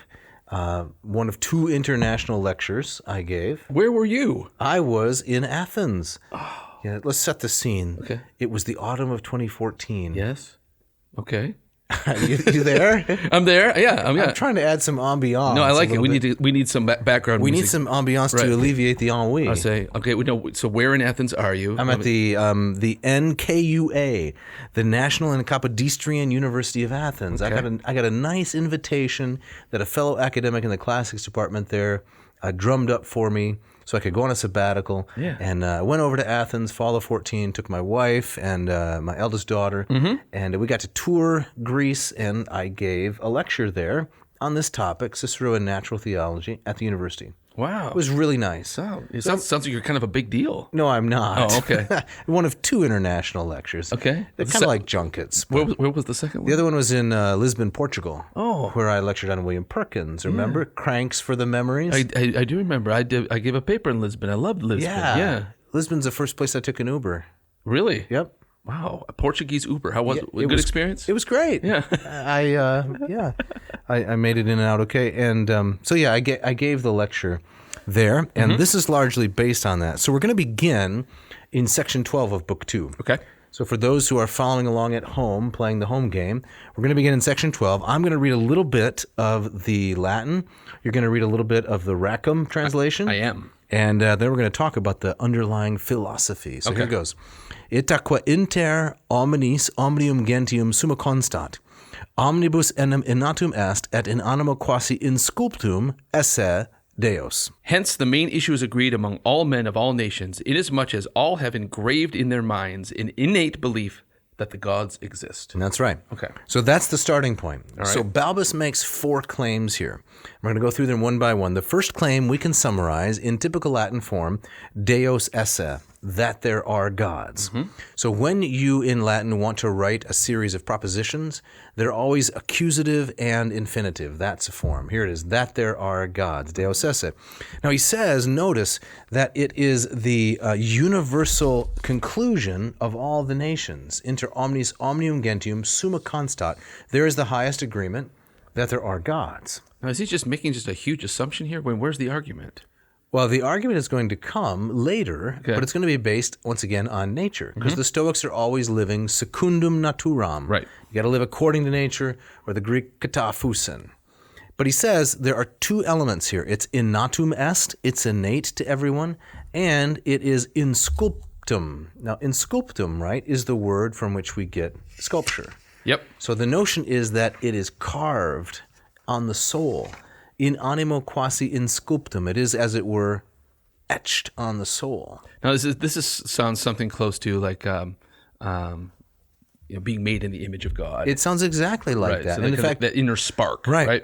S2: one of 2 international lectures I gave.
S3: Where were you?
S2: I was in Athens. Oh. Yeah, let's set the scene.
S3: Okay.
S2: It was the autumn of 2014.
S3: Yes. Okay.
S2: you there?
S3: I'm there. Yeah.
S2: I'm trying to add some ambiance.
S3: No, I like it. We need some background
S2: We
S3: music.
S2: need some ambiance to alleviate the ennui.
S3: I say, okay, so where in Athens are you?
S2: I'm at the NKUA, the National and Kapodistrian University of Athens.
S3: Okay.
S2: I got a nice invitation that a fellow academic in the classics department there drummed up for me so I could go on a sabbatical.
S3: Yeah.
S2: And I went over to Athens, fall of 14, took my wife and my eldest daughter, and we got to tour Greece, and I gave a lecture there on this topic, Cicero and natural theology, at the university.
S3: Wow.
S2: It was really nice.
S3: It sounds like you're kind of a big deal.
S2: No, I'm not.
S3: Oh, okay.
S2: One of 2 international lectures.
S3: Okay.
S2: They're kind of like junkets.
S3: Where was the second one?
S2: The other one was in Lisbon, Portugal.
S3: Oh.
S2: Where I lectured on William Perkins. Remember? Cranks for the Memories?
S3: I do remember. I gave a paper in Lisbon. I loved Lisbon. Yeah.
S2: Lisbon's the first place I took an Uber.
S3: Really?
S2: Yep.
S3: Wow. A Portuguese Uber. How was it? Good experience?
S2: It was great.
S3: Yeah.
S2: I made it in and out okay. And I gave the lecture there, and this is largely based on that. So we're going to begin in section 12 of book 2.
S3: Okay.
S2: So for those who are following along at home, playing the home game, we're going to begin in section 12. I'm going to read a little bit of the Latin. You're going to read a little bit of the Rackham translation.
S3: I am.
S2: And then we're going to talk about the underlying philosophy. So here goes. Itaque inter omnis omnium gentium summa constat. Omnibus enim innatum est et in animo quasi in sculptum esse Deus.
S3: Hence, the main issue is agreed among all men of all nations, inasmuch as all have engraved in their minds an innate belief that the gods exist.
S2: And that's right.
S3: Okay.
S2: So that's the starting point.
S3: All right.
S2: So Balbus makes 4 claims here. We're going to go through them one by one. The first claim we can summarize in typical Latin form, Deus esse, that there are gods. So when you in Latin want to write a series of propositions, they're always accusative and infinitive. That's a form. Here it is, that there are gods, Deus esse. Now he says, notice that it is the universal conclusion of all the nations. Inter omnis omnium gentium summa constat. There is the highest agreement that there are gods.
S3: Now, is he just making a huge assumption here? Where's the argument?
S2: Well, the argument is going to come later, but it's going to be based, once again, on nature. Because the Stoics are always living secundum naturam.
S3: Right.
S2: You got to live according to nature, or the Greek kataphusin. But he says there are 2 elements here. It's innatum est, it's innate to everyone, and it is in sculptum. Now, in sculptum, right, is the word from which we get sculpture.
S3: Yep.
S2: So the notion is that it is carved on the soul. In animo quasi in sculptum. It is, as it were, etched on the soul.
S3: Now, this sounds something close to like being made in the image of God.
S2: It sounds exactly like that.
S3: So
S2: and in fact,
S3: that inner spark.
S2: right?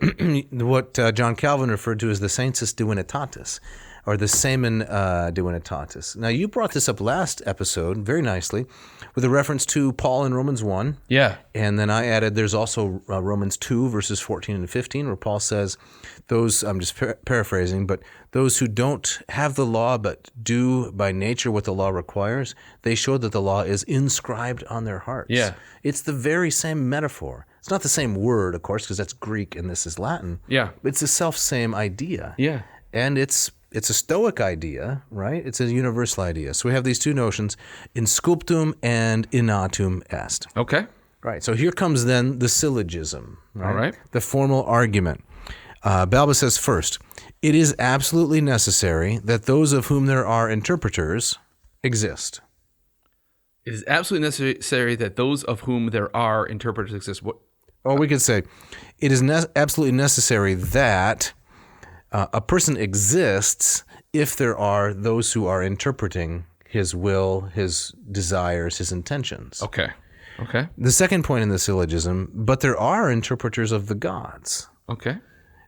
S2: What John Calvin referred to as the sensus divinitatis. or the semen divinitatis. Now, you brought this up last episode very nicely with a reference to Paul in Romans 1.
S3: Yeah.
S2: And then I added there's also Romans 2, verses 14 and 15, where Paul says, those, I'm just paraphrasing, but those who don't have the law but do by nature what the law requires, they show that the law is inscribed on their hearts.
S3: Yeah.
S2: It's the very same metaphor. It's not the same word, of course, because that's Greek and this is Latin.
S3: Yeah.
S2: It's the self-same idea.
S3: Yeah.
S2: And it's a Stoic idea, right? It's a universal idea. So we have these two notions, in sculptum and innatum est.
S3: Okay.
S2: Right. So here comes then the syllogism, right?
S3: All right.
S2: The formal argument. Balbus says first, it is absolutely necessary that those of whom there are interpreters exist.
S3: It is absolutely necessary that those of whom there are interpreters exist. What?
S2: Or we could say, it is absolutely necessary that a person exists if there are those who are interpreting his will, his desires, his intentions.
S3: Okay. Okay.
S2: The second point in the syllogism, but there are interpreters of the gods.
S3: Okay.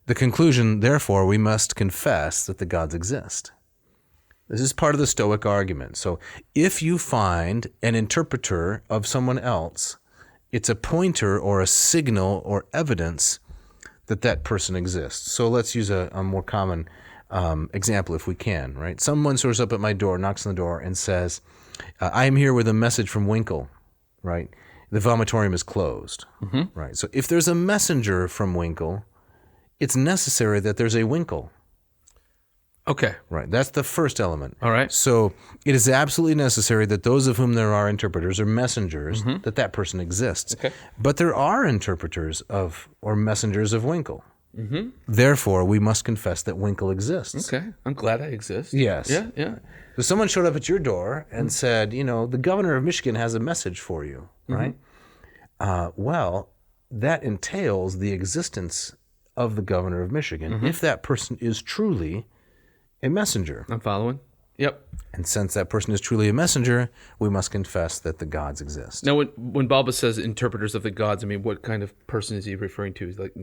S2: The conclusion, therefore, we must confess that the gods exist. This is part of the Stoic argument. So if you find an interpreter of someone else, it's a pointer or a signal or evidence that that person exists. So let's use a more common example if we can, right? Someone shows up at my door, knocks on the door, and says, I am here with a message from Winkle, right? The vomitorium is closed, right? So if there's a messenger from Winkle, it's necessary that there's a Winkle.
S3: Okay.
S2: Right. That's the first element.
S3: All right.
S2: So it is absolutely necessary that those of whom there are interpreters or messengers, that person exists.
S3: Okay.
S2: But there are interpreters of or messengers of Winkle. Therefore, we must confess that Winkle exists.
S3: Okay. I'm glad I exist.
S2: Yes.
S3: Yeah. Yeah.
S2: So someone showed up at your door and said, the governor of Michigan has a message for you, right? Well, that entails the existence of the governor of Michigan if that person is truly a messenger.
S3: I'm following. Yep.
S2: And since that person is truly a messenger, we must confess that the gods exist.
S3: Now, when Balbus says interpreters of the gods, I mean, what kind of person is he referring to? Is like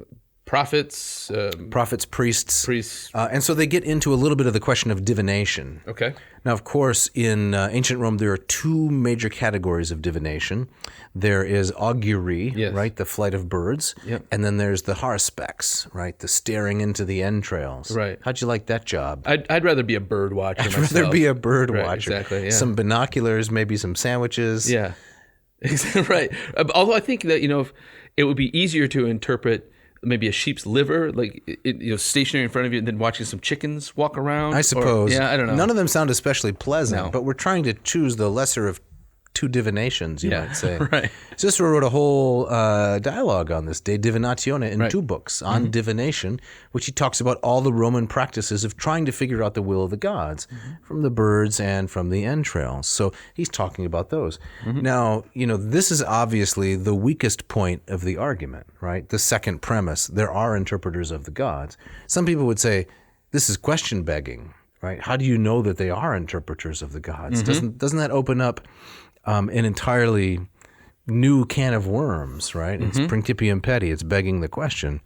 S3: prophets?
S2: Prophets, priests.
S3: Priests.
S2: And so they get into a little bit of the question of divination.
S3: Okay.
S2: Now, of course, in ancient Rome, there are two major categories of divination. There is augury, right, the flight of birds.
S3: Yep.
S2: And then there's the harspex, right, the staring into the entrails.
S3: Right.
S2: How'd you like that job?
S3: I'd rather be a bird watcher myself.
S2: I'd rather be a bird
S3: Right,
S2: watcher.
S3: exactly, yeah.
S2: Some binoculars, maybe some sandwiches.
S3: Yeah. Right. Although I think that, if it would be easier to interpret maybe a sheep's liver, like stationary in front of you, and then watching some chickens walk around.
S2: I suppose.
S3: I don't know.
S2: None of them sound especially pleasant,
S3: No.
S2: but we're trying to choose the lesser of two divinations, you might say.
S3: Right.
S2: Cicero wrote a whole dialogue on this, De Divinatione, in two books on divination, which he talks about all the Roman practices of trying to figure out the will of the gods from the birds and from the entrails. So he's talking about those. Now, this is obviously the weakest point of the argument, right? The second premise, there are interpreters of the gods. Some people would say, this is question begging, right? How do you know that they are interpreters of the gods? Doesn't that open up an entirely new can of worms, right? It's principium pedi. It's begging the question.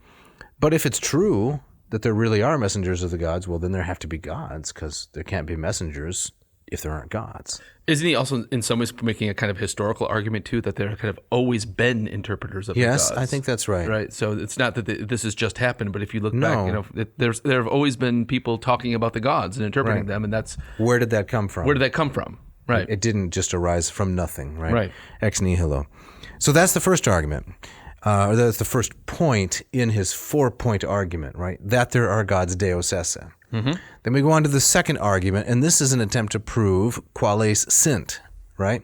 S2: But if it's true that there really are messengers of the gods, well, then there have to be gods, because there can't be messengers if there aren't gods.
S3: Isn't he also in some ways making a kind of historical argument too, that there have kind of always been interpreters of the gods?
S2: Yes, I think that's right.
S3: Right. So it's not that this has just happened, but if you look back, there have always been people talking about the gods and interpreting them, and that's
S2: Where did that come from?
S3: Where did that come from? Right.
S2: It didn't just arise from nothing, right?
S3: Right.
S2: Ex nihilo. So that's the first argument. Or that's the first point in his 4-point argument, right? That there are gods deus esse. Then we go on to the second argument, and this is an attempt to prove quales sint, right?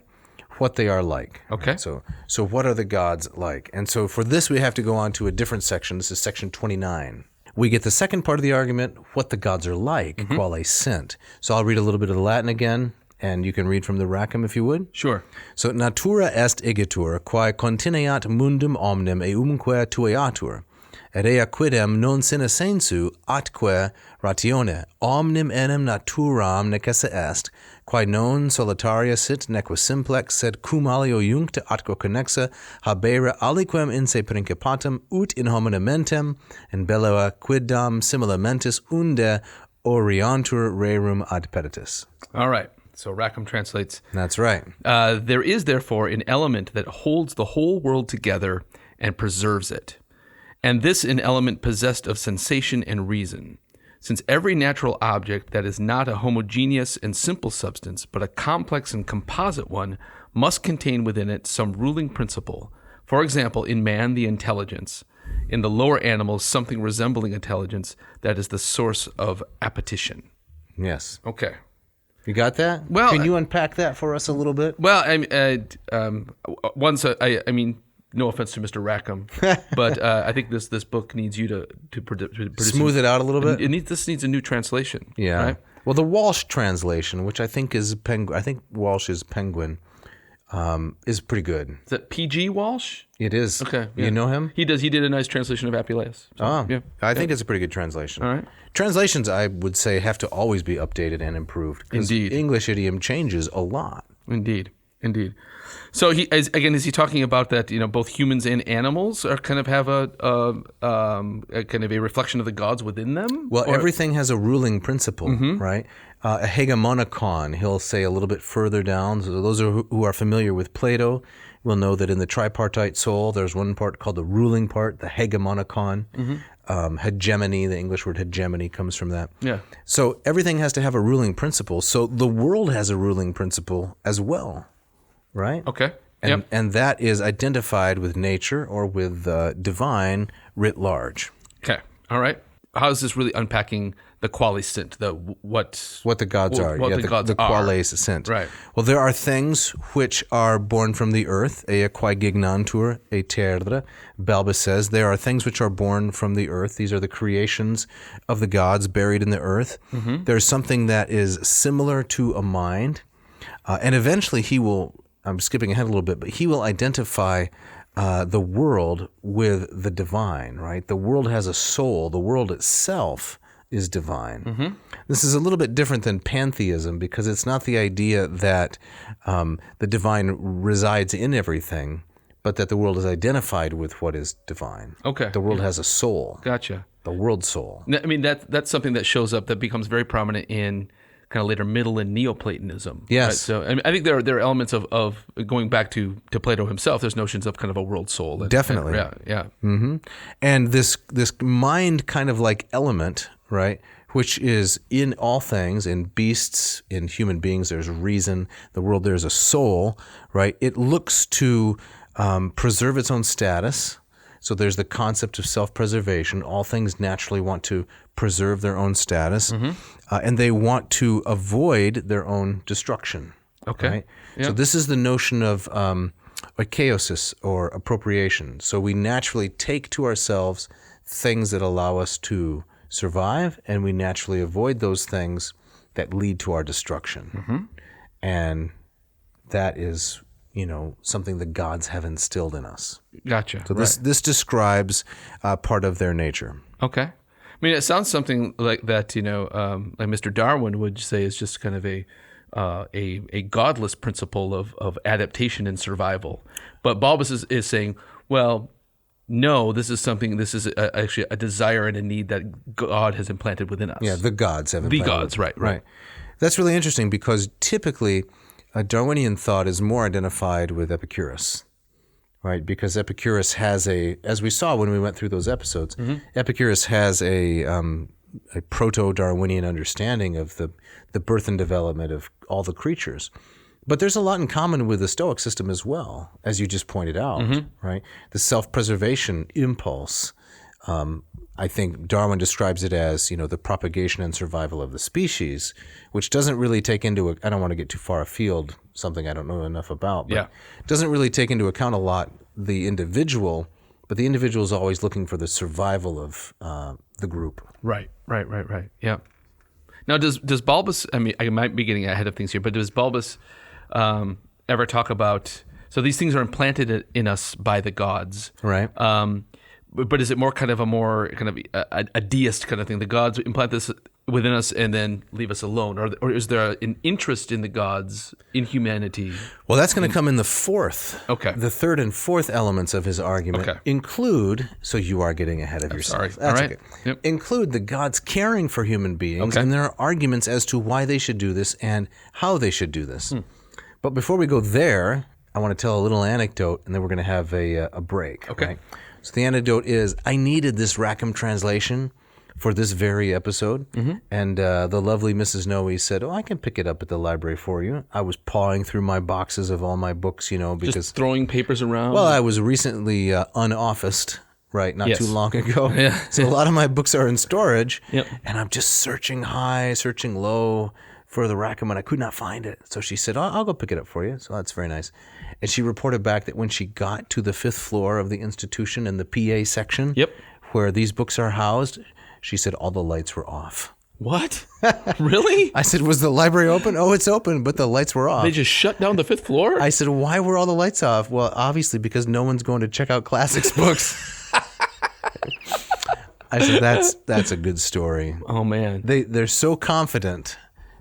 S2: What they are like.
S3: Okay.
S2: Right? So what are the gods like? And so for this, we have to go on to a different section. This is section 29. We get the second part of the argument, what the gods are like, quales sint. So I'll read a little bit of the Latin again, and you can read from the Rackham if you would.
S3: Sure.
S2: So, natura est igitur, quae contineat mundum omnem eumque tueatur, et ea quidem non sine sensu atque ratione, omnem enim naturam necesse est, quae non solitaria sit neque simplex, sed cum alio iuncta atque connexa, habere aliquem in se principatum ut in hominem mentem, in bellua quidam simila mentis unde oriantur rerum ad peditus.
S3: All right. So Rackham translates.
S2: That's right.
S3: There is therefore an element that holds the whole world together and preserves it. And this an element possessed of sensation and reason. Since every natural object that is not a homogeneous and simple substance, but a complex and composite one, must contain within it some ruling principle. For example, in man, the intelligence. In the lower animals, something resembling intelligence that is the source of appetition.
S2: Yes.
S3: Okay.
S2: You got that?
S3: Well,
S2: can you unpack that for us a little bit?
S3: Well, I mean, no offense to Mr. Rackham, but I think this book needs you to
S2: smooth it out a little bit.
S3: This needs a new translation.
S2: Yeah.
S3: Right?
S2: Well, the Walsh translation, which I think is Penguin. I think Walsh is Penguin. Is pretty good.
S3: Is that P.G. Walsh?
S2: It is.
S3: Okay. Yeah.
S2: You know him?
S3: He does. He did a nice translation of Apuleius. So, yeah.
S2: I think it's a pretty good translation.
S3: All right.
S2: Translations, I would say, have to always be updated and improved.
S3: Indeed.
S2: English idiom changes a lot.
S3: Indeed. So is he talking about that? Both humans and animals are kind of have a kind of a reflection of the gods within them.
S2: Well, everything has a ruling principle, right? A hegemonikon, he'll say a little bit further down. So those who are familiar with Plato will know that in the tripartite soul, there's one part called the ruling part, the hegemonikon. Hegemony, the English word hegemony comes from that.
S3: Yeah.
S2: So everything has to have a ruling principle. So the world has a ruling principle as well, right?
S3: Okay.
S2: And that is identified with nature or with divine writ large.
S3: Okay. All right. How is this really unpacking the quale sint, what
S2: the gods are?
S3: What the gods
S2: the
S3: are.
S2: quale sint.
S3: Right.
S2: Well, there are things which are born from the earth. Ea quae gignantur e terra. Balbus says there are things which are born from the earth. These are the creations of the gods buried in the earth. There's something that is similar to a mind, and eventually he will. I'm skipping ahead a little bit, but he will identify the world with the divine, right? The world has a soul. The world itself is divine. This is a little bit different than pantheism because it's not the idea that the divine resides in everything, but that the world is identified with what is divine.
S3: Okay.
S2: The world has a soul.
S3: Gotcha.
S2: The world soul.
S3: I mean, that's something that shows up, that becomes very prominent in kind of later Middle and Neoplatonism.
S2: Yes.
S3: Right? So I think there are elements of going back to Plato himself. There's notions of kind of a world soul.
S2: Definitely.
S3: Yeah.
S2: And this mind kind of like element, right, which is in all things, in beasts, in human beings, there's reason. The world, there's a soul, right? It looks to preserve its own status. So there's the concept of self-preservation. All things naturally want to preserve their own status, and they want to avoid their own destruction.
S3: Okay.
S2: Right?
S3: Yeah.
S2: So this is the notion of oikeiosis, or appropriation. So we naturally take to ourselves things that allow us to survive, and we naturally avoid those things that lead to our destruction. And that is, something the gods have instilled in us.
S3: Gotcha.
S2: So this describes part of their nature.
S3: Okay. I mean, it sounds something like that, like Mr. Darwin would say is just kind of a godless principle of adaptation and survival. But Balbus is saying, well, no, this is actually a desire and a need that God has implanted within us.
S2: Yeah, the gods have implanted.
S3: The gods, right.
S2: That's really interesting because typically Darwinian thought is more identified with Epicurus, right? Because Epicurus has as we saw when we went through those episodes, Epicurus has a proto-Darwinian understanding of the birth and development of all the creatures. But there's a lot in common with the Stoic system as well, as you just pointed out, right? The self-preservation impulse. I think Darwin describes it as, the propagation and survival of the species, which doesn't really take into, I don't want to get too far afield, something I don't know enough about, but doesn't really take into account a lot the individual, but the individual is always looking for the survival of the group.
S3: Right. Yeah. Now, does Balbus, I mean, I might be getting ahead of things here, but does Balbus ever talk about, so these things are implanted in us by the gods.
S2: Right.
S3: But is it more kind of a deist kind of thing? The gods implant this within us and then leave us alone? Or is there an interest in the gods, in humanity?
S2: Well, that's going to come in the fourth.
S3: Okay.
S2: The third and fourth elements of his argument include, so you are getting ahead of yourself.
S3: Sorry.
S2: That's
S3: all right.
S2: okay.
S3: Yep.
S2: Include the gods caring for human beings, and there are arguments as to why they should do this and how they should do this. But before we go there, I want to tell a little anecdote, and then we're going to have a break.
S3: Okay.
S2: Right? So the anecdote is, I needed this Rackham translation for this very episode, and the lovely Mrs. Noe said, I can pick it up at the library for you. I was pawing through my boxes of all my books, because...
S3: Just throwing papers around?
S2: Well, I was recently unofficed, right, not too long ago.
S3: Yeah.
S2: So a lot of my books are in storage,
S3: Yep.
S2: and I'm just searching high, searching low for the Rackham, and I could not find it. So she said, I'll go pick it up for you. So that's very nice. And she reported back that when she got to the 5th floor of the institution in the PA section, where these books are housed, she said all the lights were off.
S3: What? Really?
S2: I said, was the library open? Oh, it's open, but the lights were off.
S3: They just shut down the 5th floor?
S2: I said, why were all the lights off? Well, obviously because no one's going to check out classics books. I said, that's a good story.
S3: Oh, man.
S2: They're so confident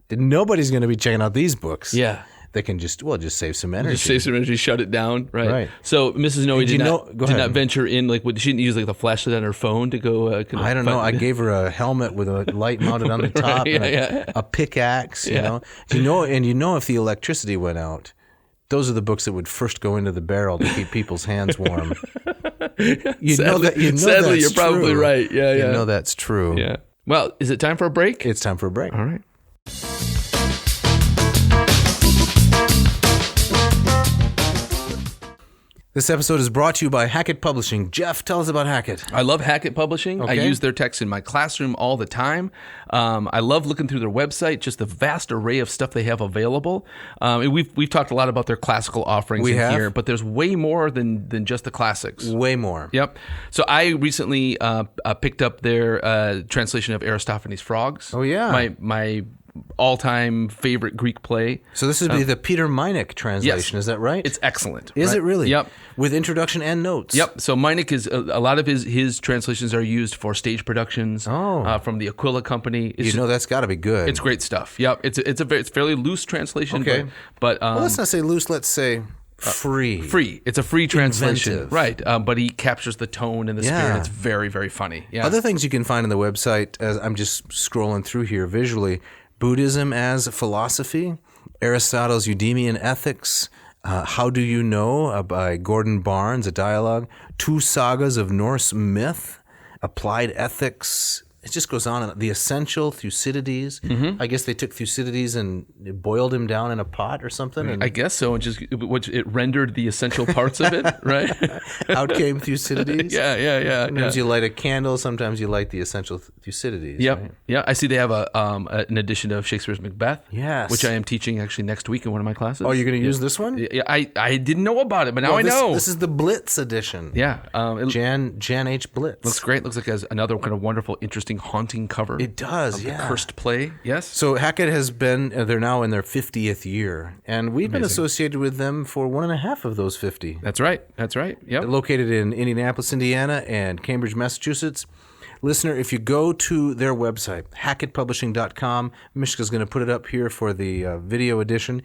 S2: that nobody's going to be checking out these books.
S3: Yeah.
S2: They can just save some energy.
S3: Just save some energy, shut it down. Right. So Mrs. Noe did not venture in, she didn't use the flashlight on her phone to go.
S2: I don't know. I gave her a helmet with a light mounted on the top, and a pickaxe, you know. If the electricity went out, those are the books that would first go into the barrel to keep people's hands warm.
S3: Sadly, you're probably right. Yeah,
S2: You know that's true.
S3: Yeah. Well, is it time for a break?
S2: It's time for a break.
S3: All right.
S2: This episode is brought to you by Hackett Publishing. Jeff, tell us about Hackett.
S3: I love Hackett Publishing.
S2: Okay.
S3: I use their text in my classroom all the time. I love looking through their website, just the vast array of stuff they have available. We've talked a lot about their classical offerings here, but there's way more than just the classics.
S2: Way more.
S3: Yep. So I recently picked up their translation of Aristophanes' Frogs.
S2: Oh, yeah.
S3: My all-time favorite Greek play.
S2: So this would be the Peter Meinecke translation, is that right?
S3: It's excellent.
S2: Is it really?
S3: Yep.
S2: With introduction and notes?
S3: Yep. So Meinecke is, a lot of his translations are used for stage productions from the Aquila Company.
S2: That's got to be good.
S3: It's great stuff. Yep. It's a fairly loose translation.
S2: Okay.
S3: But
S2: well, let's not say loose, let's say free.
S3: Free. It's a free translation.
S2: Inventive.
S3: Right. But he captures the tone and the spirit. It's very, very funny. Yeah.
S2: Other things you can find on the website, as I'm just scrolling through here visually, Buddhism as philosophy, Aristotle's Eudemian Ethics, How Do You Know by Gordon Barnes, a dialogue, 2 sagas of Norse myth, Applied Ethics. It just goes on. The Essential, Thucydides. I guess they took Thucydides and boiled him down in a pot or something. And
S3: I guess so. And it rendered the essential parts of it, right?
S2: Out came Thucydides.
S3: Yeah.
S2: Sometimes you light a candle. Sometimes you light the Essential Thucydides.
S3: Yep.
S2: Right?
S3: Yeah. I see they have an edition of Shakespeare's Macbeth.
S2: Yes.
S3: Which I am teaching actually next week in one of my classes.
S2: Oh, you're going to use this one?
S3: Yeah. I didn't know about it, but now I know.
S2: This is the Blitz edition.
S3: Yeah.
S2: Jan H. Blitz.
S3: Looks great. Looks like it has another kind of wonderful, interesting, haunting cover.
S2: It does,
S3: The cursed play. Yes.
S2: So Hackett has been, they're now in their 50th year, and we've been associated with them for 1.5 of those 50.
S3: That's right. Yep.
S2: They're located in Indianapolis, Indiana, and Cambridge, Massachusetts. Listener, if you go to their website, hackettpublishing.com, Mishka's going to put it up here for the video edition,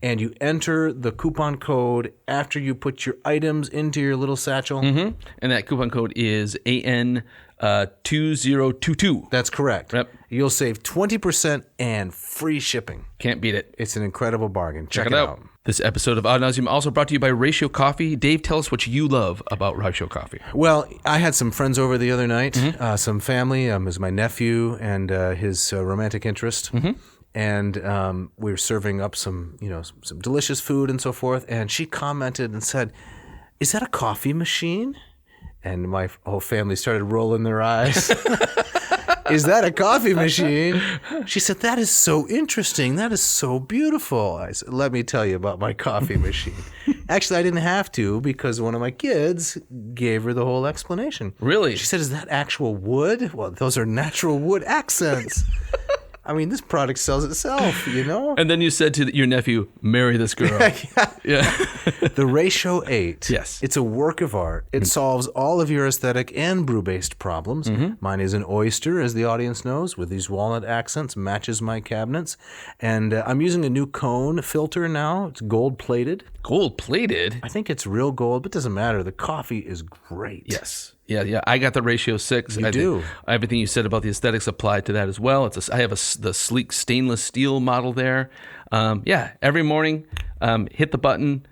S2: and you enter the coupon code after you put your items into your little satchel.
S3: And that coupon code is AN 2022.
S2: That's correct.
S3: Yep.
S2: You'll save 20% and free shipping.
S3: Can't beat it.
S2: It's an incredible bargain. Check it out.
S3: This episode of Ad Nauseam also brought to you by Ratio Coffee. Dave, tell us what you love about Ratio Coffee.
S2: Well, I had some friends over the other night, some family. It was my nephew and his romantic interest. And we were serving up some delicious food and so forth. And she commented and said, "Is that a coffee machine?" And my whole family started rolling their eyes. "Is that a coffee machine?" She said, "That is so interesting. That is so beautiful." I said, "Let me tell you about my coffee machine." Actually, I didn't have to because one of my kids gave her the whole explanation.
S3: Really?
S2: She said, "Is that actual wood?" "Well, those are natural wood accents." I mean, this product sells itself, you know?
S3: And then you said to your nephew, marry this girl. Yeah.
S2: The Ratio 8.
S3: Yes.
S2: It's a work of art. It solves all of your aesthetic and brew-based problems. Mine is an oyster, as the audience knows, with these walnut accents, matches my cabinets. And I'm using a new cone filter now. It's gold-plated.
S3: Gold-plated?
S2: I think it's real gold, but it doesn't matter. The coffee is great.
S3: Yes. Yeah. I got the Ratio 6.
S2: You do.
S3: Everything you said about the aesthetics applied to that as well. I have the sleek stainless steel model there. Every morning, hit the button,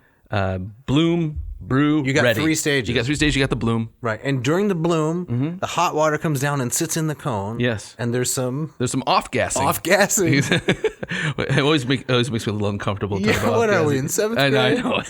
S3: bloom, brew,
S2: You got
S3: ready.
S2: 3 stages.
S3: You got 3 stages. You got the bloom.
S2: Right. And during the bloom, the hot water comes down and sits in the cone.
S3: Yes.
S2: And there's some
S3: off-gassing.
S2: off-gassing.
S3: It always makes me a little uncomfortable.
S2: Yeah, what are we, in 7th grade?
S3: I know.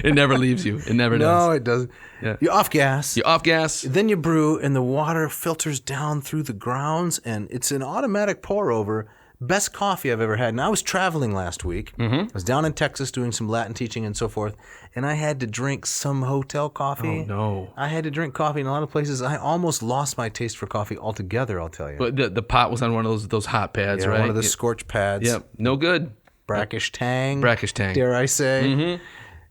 S3: It never leaves you. It never does.
S2: No, it doesn't.
S3: Yeah.
S2: You off-gas.
S3: You off-gas.
S2: Then you brew, and the water filters down through the grounds, and it's an automatic pour-over. Best coffee I've ever had. And I was traveling last week. I was down in Texas doing some Latin teaching and so forth, and I had to drink some hotel coffee.
S3: Oh, no.
S2: I had to drink coffee in a lot of places. I almost lost my taste for coffee altogether, I'll tell you.
S3: But the pot was on one of those hot pads, right?
S2: One of the scorch pads.
S3: Yep. No good.
S2: Brackish tang.
S3: Brackish tang.
S2: Dare I say.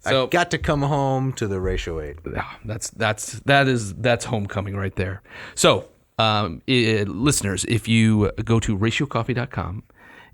S3: So
S2: I got to come home to the Ratio 8.
S3: That's homecoming right there. So, listeners, if you go to ratiocoffee.com,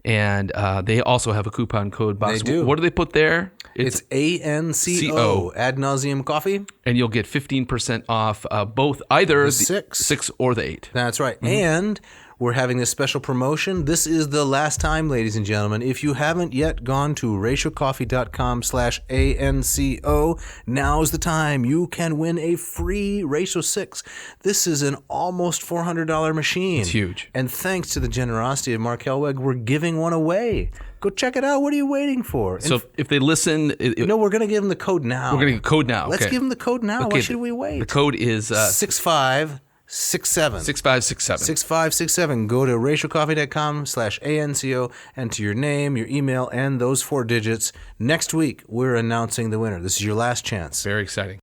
S3: and they also have a coupon code box.
S2: They do.
S3: What do they put there?
S2: It's ANCO, ad nauseum coffee.
S3: And you'll get 15% off both either the
S2: 6
S3: or the 8.
S2: That's right. And we're having this special promotion. This is the last time, ladies and gentlemen. If you haven't yet gone to ratiocoffee.com/ANCO, now's the time. You can win a free Ratio 6. This is an almost $400 machine.
S3: It's huge.
S2: And thanks to the generosity of Mark Helweg, we're giving one away. Go check it out. What are you waiting for?
S3: So if they listen...
S2: No, we're going to give them the code now.
S3: We're going to give code now.
S2: Let's give them the code now. Why should we wait?
S3: The code is...
S2: 6567.
S3: 6567.
S2: 6567. Go to ratiocoffee.com/ANCO, enter your name, your email, and those 4 digits. Next week, we're announcing the winner. This is your last chance.
S3: Very exciting.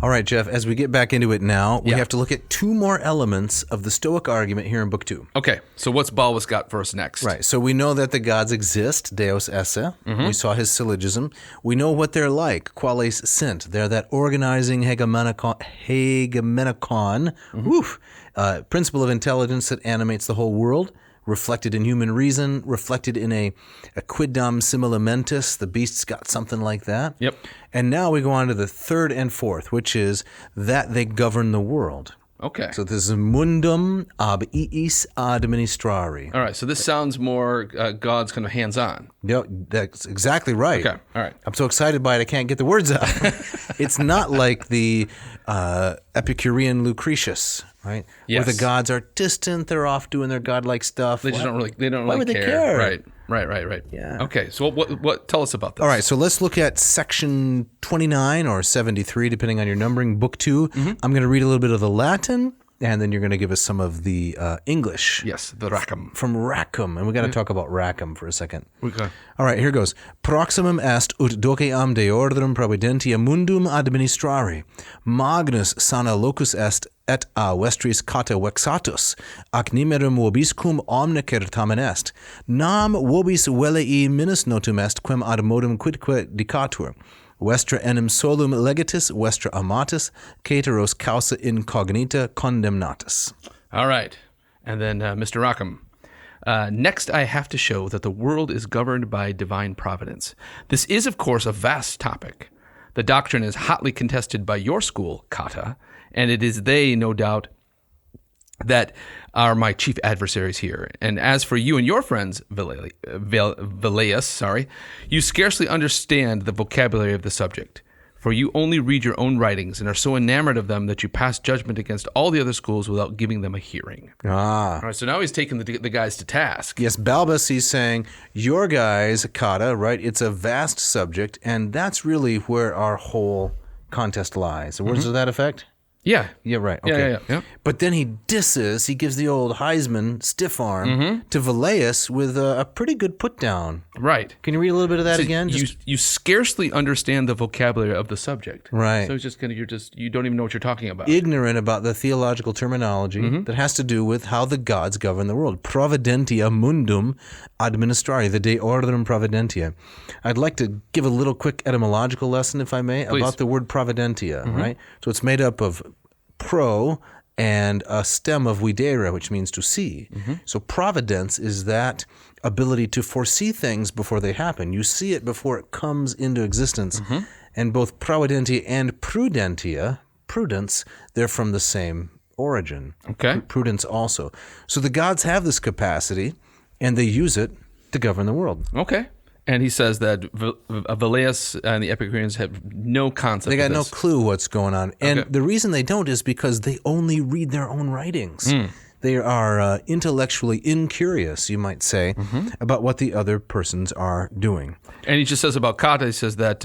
S2: All right, Jeff, as we get back into it now, we have to look at 2 more elements of the Stoic argument here in Book 2.
S3: Okay, so what's Balbus got for us next?
S2: Right, so we know that the gods exist, Deus esse. We saw his syllogism. We know what they're like, quales sint. They're that organizing hegemonikon, principle of intelligence that animates the whole world, reflected in human reason, reflected in a quaedam similamentis. The beasts got something like that.
S3: Yep.
S2: And now we go on to the 3rd and 4th, which is that they govern the world.
S3: Okay.
S2: So this is mundum ab iis administrari.
S3: All right, so this sounds more God's kind of hands-on.
S2: Yeah, that's exactly right.
S3: Okay, all right.
S2: I'm so excited by it, I can't get the words out. It's not like the Epicurean Lucretius, right?
S3: Yes.
S2: Where the gods are distant, they're off doing their godlike stuff.
S3: They just don't really
S2: Why would they care?
S3: Right.
S2: Yeah.
S3: Okay, so what tell us about this?
S2: All right, so let's look at section 29 or 73, depending on your numbering, book 2. I'm going to read a little bit of the Latin, and then you're going to give us some of the English.
S3: Yes, the Rackham.
S2: From Rackham, and we got to talk about Rackham for a second.
S3: Okay.
S2: All right, here goes. Proximum est ut doceam deorderum providentia mundum administrari. Magnus sana locus est et a vestris cata vexatus, ac nimerum vobiscum omnicer tamen est. Nam vobis velei minus notum est, quem ad modum quidque dicatur. Vestra enim solum legatus, vestra amatus, cateros causa incognita condemnatus.
S3: All right. And then Mr. Rackham. Next, I have to show that the world is governed by divine providence. This is, of course, a vast topic. The doctrine is hotly contested by your school, Kata, and it is they, no doubt, that are my chief adversaries here. And as for you and your friends, Velleius, you scarcely understand the vocabulary of the subject, for you only read your own writings and are so enamored of them that you pass judgment against all the other schools without giving them a hearing. All right, so now he's taking the guys to task.
S2: Yes, Balbus, he's saying, your guys, Kata, right, it's a vast subject, and that's really where our whole contest lies. Words to that effect?
S3: Yeah.
S2: Yeah, right. Okay.
S3: Yeah.
S2: But then he gives the old Heisman stiff arm to Velleius with a pretty good put down.
S3: Right.
S2: Can you read a little bit of that again?
S3: You scarcely understand the vocabulary of the subject.
S2: Right.
S3: So it's just you don't even know what you're talking about.
S2: Ignorant about the theological terminology that has to do with how the gods govern the world. Providentia mundum administrari, the Deorum providentia. I'd like to give a little quick etymological lesson, if I may, about the word providentia, right? So it's made up of pro and a stem of videre, which means to see. So providence is that ability to foresee things before they happen. You see it before it comes into existence. And both providentia and prudence, they're from the same origin.
S3: Okay.
S2: Prudence also. So the gods have this capacity, and they use it to govern the world.
S3: Okay. And he says that Velleius and the Epicureans have no concept
S2: They got
S3: of
S2: no
S3: this.
S2: clue what's going on. And the reason they don't is because they only read their own writings. They are intellectually incurious, you might say, about what the other persons are doing.
S3: And he just says about kata, he says that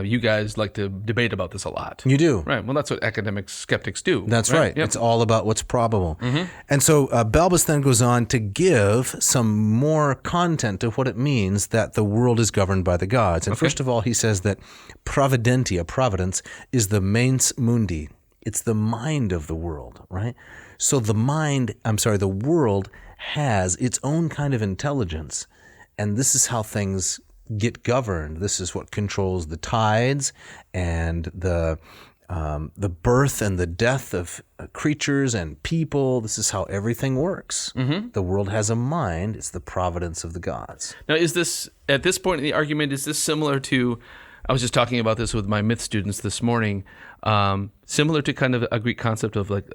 S3: you guys like to debate about this a lot.
S2: You do.
S3: Right. Well, that's what academic skeptics do.
S2: That's right.
S3: Yep.
S2: It's all about what's probable. And so Balbus then goes on to give some more content to what it means that the world is governed by the gods. And first of all, he says that providence, is the mens mundi. It's the mind of the world, right? So the world has its own kind of intelligence, and this is how things get governed. This is what controls the tides and the birth and the death of creatures and people. This is how everything works. The world has a mind. It's the providence of the gods.
S3: Now, is this, at this point in the argument, is this similar to, I was just talking about this with my myth students this morning, similar to kind of a Greek concept of like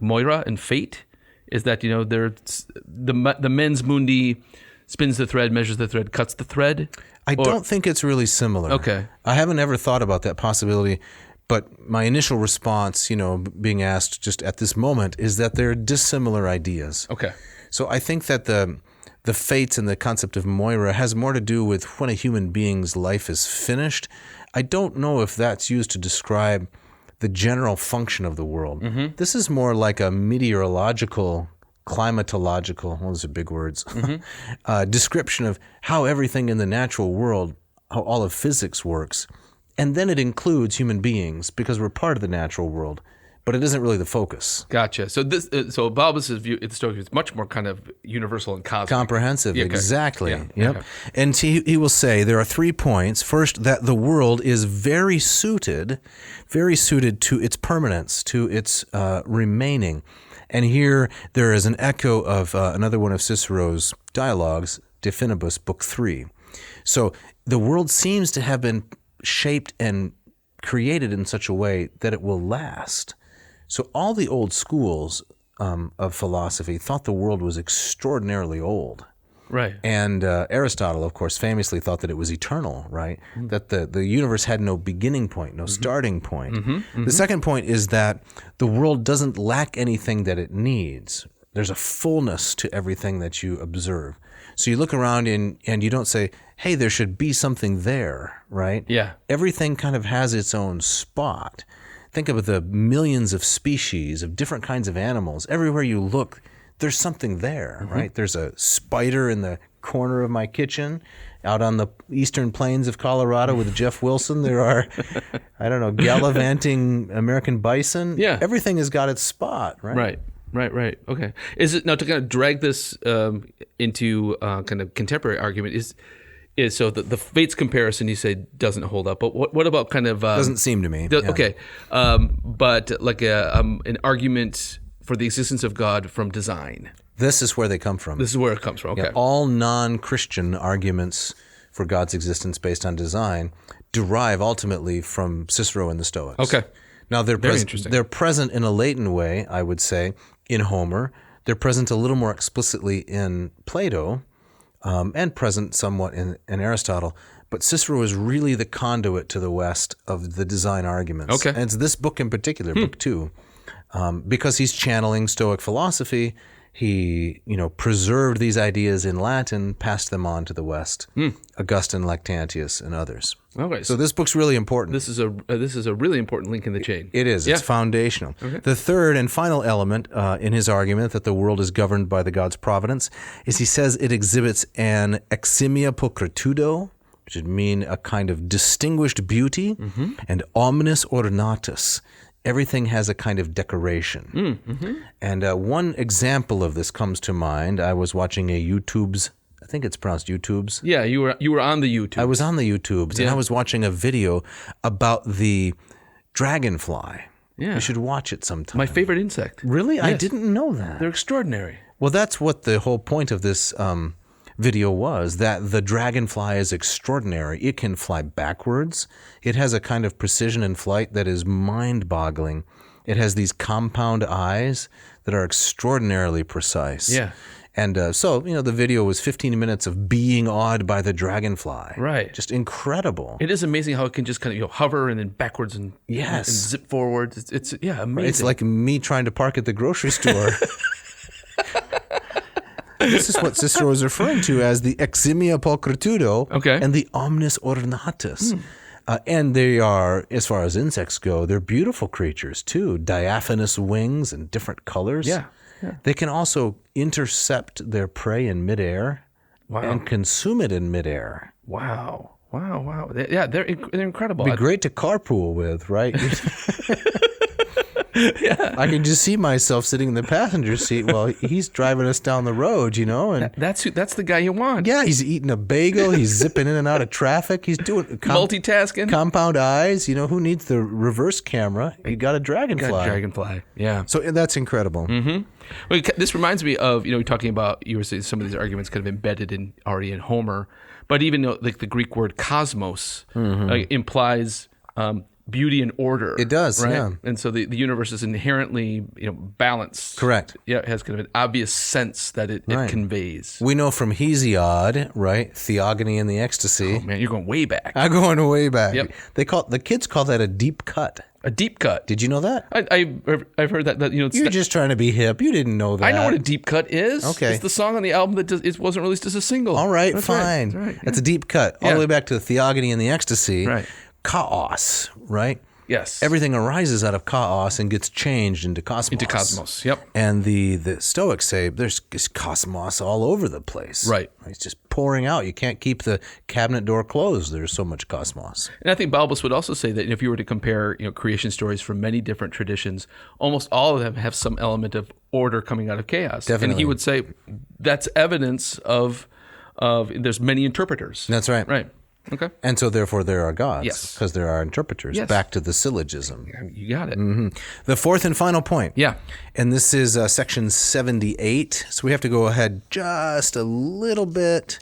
S3: Moira and fate, is that, there's the mens mundi spins the thread, measures the thread, cuts the thread?
S2: I don't think it's really similar.
S3: Okay.
S2: I haven't ever thought about that possibility, but my initial response, being asked just at this moment, is that they're dissimilar ideas.
S3: Okay.
S2: So I think that the fates and the concept of Moira has more to do with when a human being's life is finished. I don't know if that's used to describe the general function of the world. This is more like a meteorological, climatological, well, those are big words, description of how everything in the natural world, how all of physics works. And then it includes human beings because we're part of the natural world, but it isn't really the focus.
S3: Gotcha. So so Balbus's view, the Stoic, is much more kind of universal and cosmic.
S2: Comprehensive,
S3: Yeah, okay.
S2: exactly.
S3: Yeah,
S2: Yep.
S3: okay.
S2: And he will say there are 3 points. First, that the world is very suited to its permanence, to its remaining. And here there is an echo of another one of Cicero's dialogues, De Finibus, Book 3. So the world seems to have been shaped and created in such a way that it will last. So all the old schools of philosophy thought the world was extraordinarily old.
S3: Right.
S2: And Aristotle, of course, famously thought that it was eternal, right? That the universe had no beginning point, no starting point. The second point is that the world doesn't lack anything that it needs. There's a fullness to everything that you observe. So you look around and you don't say, hey, there should be something there, right?
S3: Yeah.
S2: Everything kind of has its own spot. Think of the millions of species of different kinds of animals. Everywhere you look, there's something there, right? There's a spider in the corner of my kitchen. Out on the eastern plains of Colorado with Jeff Wilson, there are, gallivanting American bison.
S3: Yeah.
S2: Everything has got its spot, right?
S3: Right. Okay. Is it now to kind of drag this into kind of contemporary argument? Is so the fates comparison you say doesn't hold up, but what about kind of
S2: Doesn't seem to me. Yeah.
S3: Okay, but like an argument for the existence of God from design.
S2: This is where they come from.
S3: This is where it comes from. Okay.
S2: Yeah, all non-Christian arguments for God's existence based on design derive ultimately from Cicero and the Stoics.
S3: Okay.
S2: Now they're
S3: interesting.
S2: They're present in a latent way, I would say, in Homer. They're present a little more explicitly in Plato, and present somewhat in Aristotle. But Cicero is really the conduit to the West of the design arguments.
S3: Okay.
S2: And it's this book in particular, Book 2, because he's channeling Stoic philosophy. He, preserved these ideas in Latin, passed them on to the West. Augustine, Lactantius, and others.
S3: Okay.
S2: So this book's really important.
S3: This is a really important link in the chain.
S2: It is. It's foundational.
S3: Okay.
S2: The third and final element in his argument that the world is governed by the God's providence is he says it exhibits an Xemia Pulcratuto, which would mean a kind of distinguished beauty, and omnis ornatus. Everything has a kind of decoration. And one example of this comes to mind. I was watching I think it's pronounced YouTubes.
S3: Yeah, you were on the YouTube.
S2: I was on the YouTubes, and I was watching a video about the dragonfly.
S3: Yeah.
S2: You should watch it sometime.
S3: My favorite insect.
S2: Really?
S3: Yes.
S2: I didn't know that.
S3: They're extraordinary.
S2: Well, that's what the whole point of this video was, that the dragonfly is extraordinary. It can fly backwards. It has a kind of precision in flight that is mind-boggling. It has these compound eyes that are extraordinarily precise.
S3: Yeah.
S2: And so, the video was 15 minutes of being awed by the dragonfly.
S3: Right.
S2: Just incredible.
S3: It is amazing how it can just kind of hover and then backwards and zip forwards. It's amazing.
S2: It's like me trying to park at the grocery store. This is what Cicero is referring to as the Xemia Pulcratuto and the omnis ornatus. And they are, as far as insects go, they're beautiful creatures too. Diaphanous wings and different colors.
S3: Yeah.
S2: They can also intercept their prey in midair and consume it in midair.
S3: Wow. They're incredible.
S2: It'd be great to carpool with, right? I can just see myself sitting in the passenger seat while he's driving us down the road, and
S3: that's the guy you want.
S2: Yeah, he's eating a bagel, he's zipping in and out of traffic, he's doing
S3: multitasking,
S2: compound eyes. Who needs the reverse camera? You got a dragonfly.
S3: Yeah.
S2: So that's incredible.
S3: Well, this reminds me of talking about, you were saying some of these arguments kind of embedded already in Homer, but even though the Greek word cosmos implies beauty and order.
S2: It does,
S3: right?
S2: yeah.
S3: And so the universe is inherently, balanced.
S2: Correct.
S3: Yeah, it has kind of an obvious sense that it conveys.
S2: We know from Hesiod, right? Theogony and the Ecstasy.
S3: Oh man, you're going way back.
S2: I'm going way back.
S3: Yep.
S2: The kids call that a deep cut.
S3: A deep cut.
S2: Did you know that?
S3: I've heard that
S2: you're just trying to be hip. You didn't know that.
S3: I know what a deep cut is.
S2: Okay.
S3: It's the song on the album that it wasn't released as a single.
S2: All right,
S3: That's
S2: fine.
S3: Right.
S2: That's a deep cut. All the way back to the Theogony and the Ecstasy.
S3: Right.
S2: Chaos, right?
S3: Yes.
S2: Everything arises out of chaos and gets changed into cosmos.
S3: Yep.
S2: And the Stoics say there's cosmos all over the place.
S3: Right.
S2: It's just pouring out. You can't keep the cabinet door closed. There's so much cosmos.
S3: And I think Balbus would also say that if you were to compare, creation stories from many different traditions, almost all of them have some element of order coming out of chaos.
S2: Definitely.
S3: And he would say that's evidence of there's many interpreters.
S2: That's right.
S3: Right. Okay.
S2: And so therefore there are gods.
S3: Yes.
S2: Because there are interpreters.
S3: Yes.
S2: Back to the syllogism.
S3: You got it.
S2: The fourth and final point.
S3: Yeah.
S2: And this is section 78. So we have to go ahead just a little bit.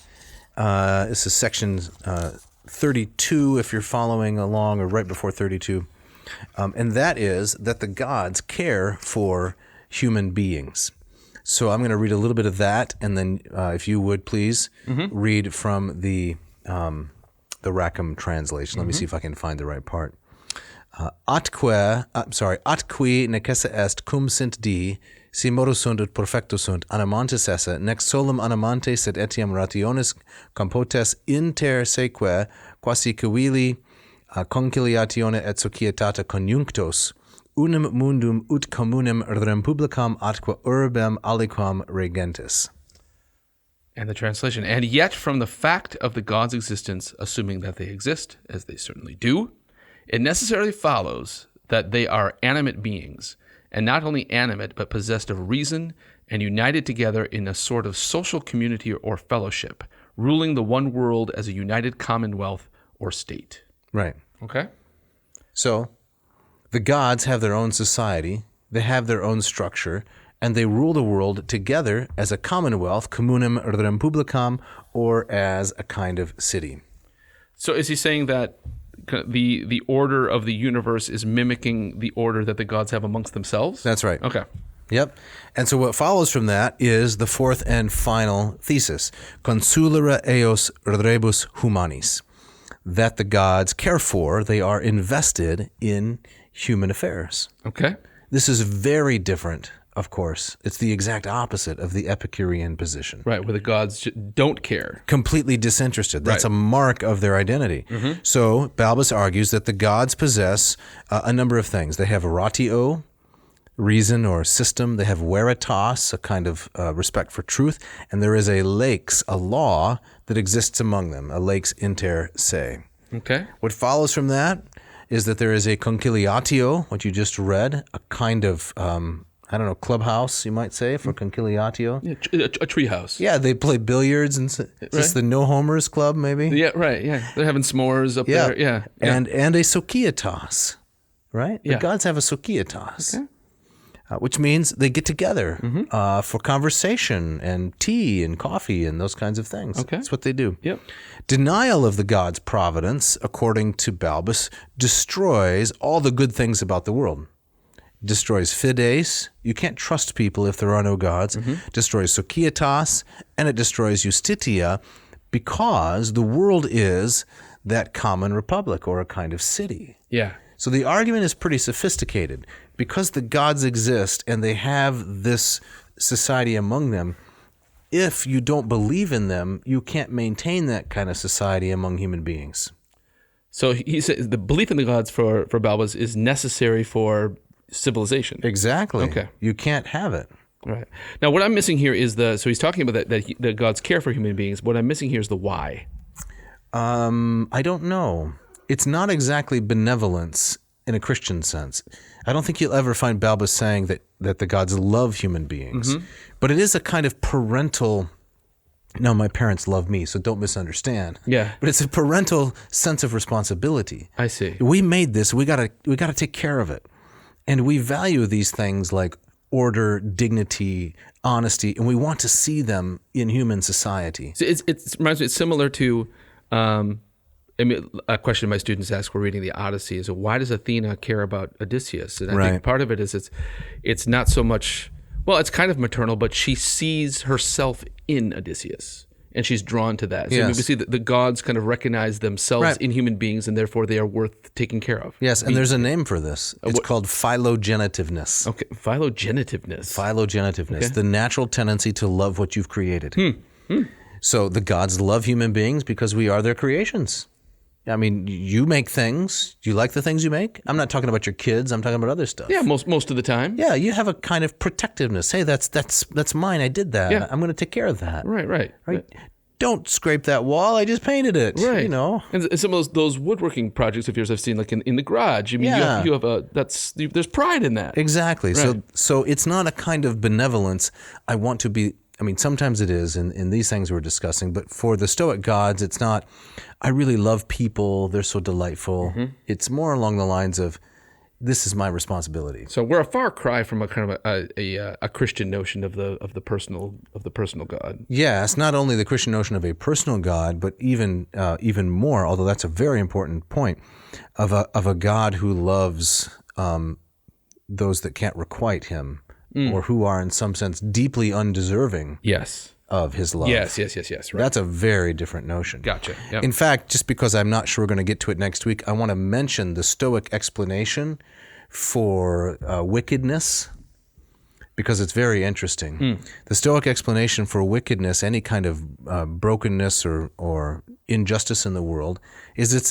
S2: This is section 32 if you're following along, or right before 32. And that is that the gods care for human beings. So I'm going to read a little bit of that, and then if you would please read from the Rackham translation. Let me see if I can find the right part. Atque necesse est cum sint di, si modo sunt ut perfecto sunt, animantes esse, nec solum animante sed etiam rationis compotes inter seque, quasi civili conciliatione et societata conjunctos, unum mundum ut communem rem publicam atque urbem aliquam regentis.
S3: And the translation, and yet from the fact of the gods' existence, assuming that they exist, as they certainly do, it necessarily follows that they are animate beings, and not only animate, but possessed of reason and united together in a sort of social community or fellowship, ruling the one world as a united commonwealth or state.
S2: Right.
S3: Okay?
S2: So the gods have their own society, they have their own structure, and they rule the world together as a commonwealth, communem rem publicam, or as a kind of city.
S3: So is he saying that the order of the universe is mimicking the order that the gods have amongst themselves?
S2: That's right.
S3: Okay.
S2: Yep. And so what follows from that is the fourth and final thesis, consulere eos rebus humanis, that the gods care for, they are invested in human affairs.
S3: Okay.
S2: This is very different of course. It's the exact opposite of the Epicurean position.
S3: Right, where the gods don't care.
S2: Completely disinterested. That's a mark of their identity. So Balbus argues that the gods possess a number of things. They have ratio, reason or system. They have veritas, a kind of respect for truth. And there is a lex, a law that exists among them, a lex inter se.
S3: Okay.
S2: What follows from that is that there is a conciliatio, what you just read, a kind of, clubhouse, you might say, for conciliatio.
S3: Yeah, a treehouse.
S2: Yeah, they play billiards and is this the No Homers Club, maybe?
S3: Yeah, right. Yeah, they're having s'mores up there. Yeah,
S2: and a societas, right?
S3: Yeah.
S2: The gods have a societas, which means they get together for conversation and tea and coffee and those kinds of things.
S3: Okay,
S2: that's what they do.
S3: Yep.
S2: Denial of the gods' providence, according to Balbus, destroys all the good things about the world. Destroys fides. You can't trust people if there are no gods. Destroys societas, and it destroys justitia, because the world is that common republic or a kind of city.
S3: Yeah.
S2: So the argument is pretty sophisticated. Because the gods exist and they have this society among them, if you don't believe in them, you can't maintain that kind of society among human beings.
S3: So he said the belief in the gods for Balbus is necessary for civilization.
S2: Exactly.
S3: Okay.
S2: You can't have it.
S3: Right. Now, what I'm missing here is so he's talking about that the gods care for human beings. What I'm missing here is the why.
S2: I don't know. It's not exactly benevolence in a Christian sense. I don't think you'll ever find Balbus saying that the gods love human beings. But it is a kind of parental, no, my parents love me, so don't misunderstand.
S3: Yeah.
S2: But it's a parental sense of responsibility.
S3: I see.
S2: We made this, we gotta take care of it. And we value these things like order, dignity, honesty, and we want to see them in human society.
S3: So it reminds me, it's similar to a question my students ask, we're reading the Odyssey, is why does Athena care about Odysseus? And I think part of it is it's not so much, well, it's kind of maternal, but she sees herself in Odysseus, and she's drawn to that. So we see that the gods kind of recognize themselves in human beings, and therefore they are worth taking care of.
S2: Yes, and there's a name for this. It's called Phylogenativeness.
S3: Okay, Phylogenativeness.
S2: Phylogenativeness, the natural tendency to love what you've created. So the gods love human beings because we are their creations. I mean, you make things. Do you like the things you make? I'm not talking about your kids. I'm talking about other stuff.
S3: Yeah, most of the time.
S2: Yeah, you have a kind of protectiveness. Hey, that's mine. I did that. Yeah. I'm going to take care of that.
S3: Right.
S2: Don't scrape that wall. I just painted it.
S3: Right.
S2: You know.
S3: And some of those woodworking projects of yours I've seen, like in the garage. I mean, you have there's pride in that.
S2: Exactly.
S3: Right.
S2: So it's not a kind of benevolence. I want to be. I mean, sometimes it is in these things we're discussing, but for the Stoic gods, it's not, I really love people, they're so delightful. It's more along the lines of, this is my responsibility.
S3: So we're a far cry from a kind of a Christian notion of the personal God.
S2: Yes, not only the Christian notion of a personal God, but even more, although that's a very important point, of a God who loves those that can't requite him. Or who are, in some sense, deeply undeserving of his love.
S3: Yes. Right.
S2: That's a very different notion.
S3: Gotcha. Yep.
S2: In fact, just because I'm not sure we're going to get to it next week, I want to mention the Stoic explanation for wickedness, because it's very interesting. The Stoic explanation for wickedness, any kind of brokenness or injustice in the world, is it's